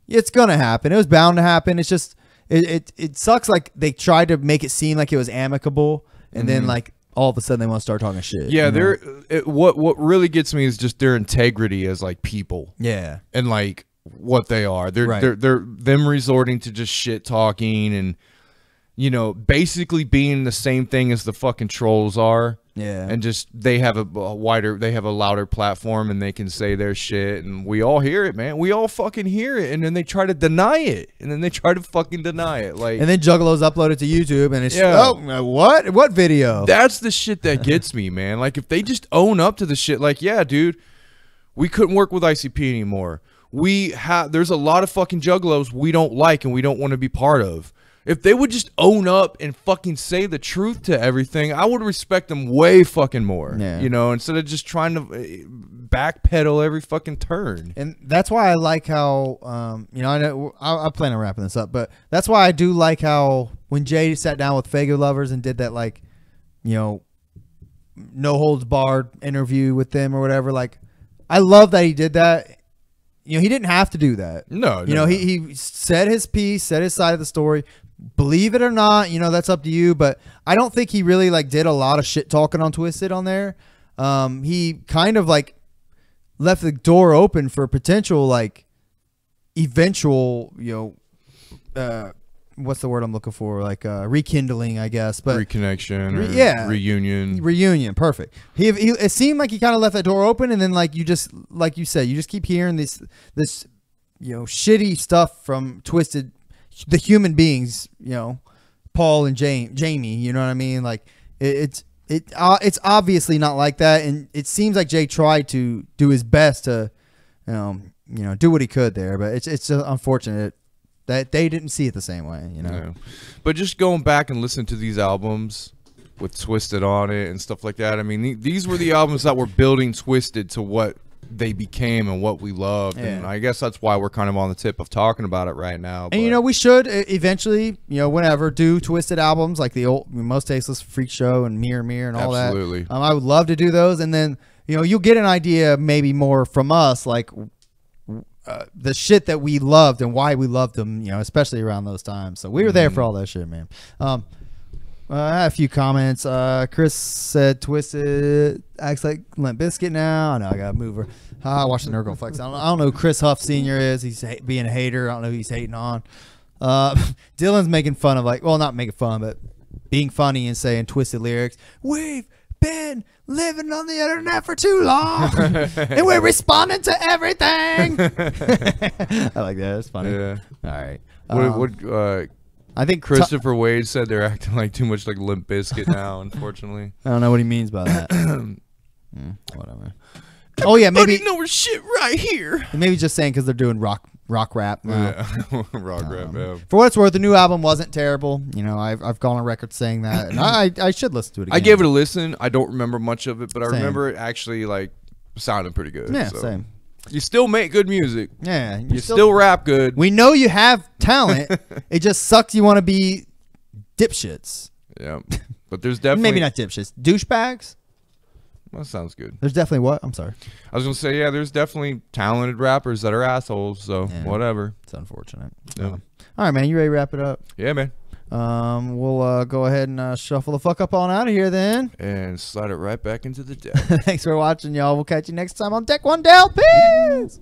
it's gonna happen. It was bound to happen. It's just it sucks. Like they tried to make it seem like it was amicable, and then like all of a sudden they want to start talking shit. Yeah, what really gets me is just their integrity as like people. Yeah, and like what they are. They're them resorting to just shit talking and, you know, basically being the same thing as the fucking trolls are. Yeah. And just they have a louder platform, and they can say their shit, and we all hear it, man. We all fucking hear it, and then they try to deny it, and then they try to fucking deny it. Like, and then Juggalos upload it to YouTube, and it's oh, what video? That's the shit that gets me, man. Like, if they just own up to the shit, like, yeah, dude, we couldn't work with ICP anymore. There's a lot of fucking Juggalos we don't like and we don't want to be part of. If they would just own up and fucking say the truth to everything, I would respect them way fucking more. Yeah. You know, instead of just trying to backpedal every fucking turn. And that's why I like how, you know, I plan on wrapping this up, but that's why I do like how when Jay sat down with Fago Lovers and did that, like, you know, no holds barred interview with them or whatever. Like, I love that he did that. You know, he didn't have to do that. No. You know, he said his piece, said his side of the story. Believe it or not, you know, that's up to you. But I don't think he really like did a lot of shit talking on Twiztid on there. He kind of like left the door open for potential like eventual, you know, what's the word I'm looking for? Like rekindling, I guess. But reconnection, reunion. Perfect. He it seemed like he kind of left that door open, and then like you said, you just keep hearing this you know, shitty stuff from Twiztid. The human beings, you know, Paul and Jamie, you know what I mean? Like it's obviously not like that, and it seems like Jay tried to do his best to, you know, do what he could there, but it's unfortunate that they didn't see it the same way, you know. Yeah. But just going back and listening to these albums with Twiztid on it and stuff like that, I mean, these were the albums that were building Twiztid to what they became and what we loved, and I guess that's why we're kind of on the tip of talking about it right now. And you know, we should eventually, you know, whenever do Twiztid albums like the old Most Tasteless Freak Show and Mirror and all that. Absolutely. I would love to do those, and then, you know, you'll get an idea maybe more from us, like the shit that we loved and why we loved them, you know, especially around those times. So we were there for all that shit, man. I had a few comments. Chris said Twiztid acts like Limp Bizkit now. I know, I got to move her. I watched the Nurgle Flex. I don't know who Chris Huff Sr. is. He's being a hater. I don't know who he's hating on. Dylan's making fun of, like, well, not making fun, but being funny and saying Twiztid lyrics. We've been living on the internet for too long, and we're responding to everything. I like that. It's funny. Yeah. All right. I think Christopher Wade said they're acting like too much like Limp Bizkit now, unfortunately. I don't know what he means by that. Whatever. Oh yeah, maybe know we're shit right here. Maybe just saying because they're doing rock rap. Yeah, rock rap. Yeah. For what it's worth, the new album wasn't terrible. You know, I've gone on record saying that, and I should listen to it again. I gave it a listen. I don't remember much of it, but I remember it actually like sounding pretty good. Yeah, so. Same. You still make good music. Yeah. You still rap good. We know you have talent. It just sucks you want to be dipshits. Yeah. But there's definitely... Maybe not dipshits. Douchebags? Well, that sounds good. There's definitely what? I'm sorry. I was going to say, yeah, there's definitely talented rappers that are assholes, so whatever. It's unfortunate. Yeah. All right, man. You ready to wrap it up? Yeah, man. We'll go ahead and shuffle the fuck up on out of here then. And slide it right back into the deck. Thanks for watching, y'all. We'll catch you next time on Deck One Del. Peace!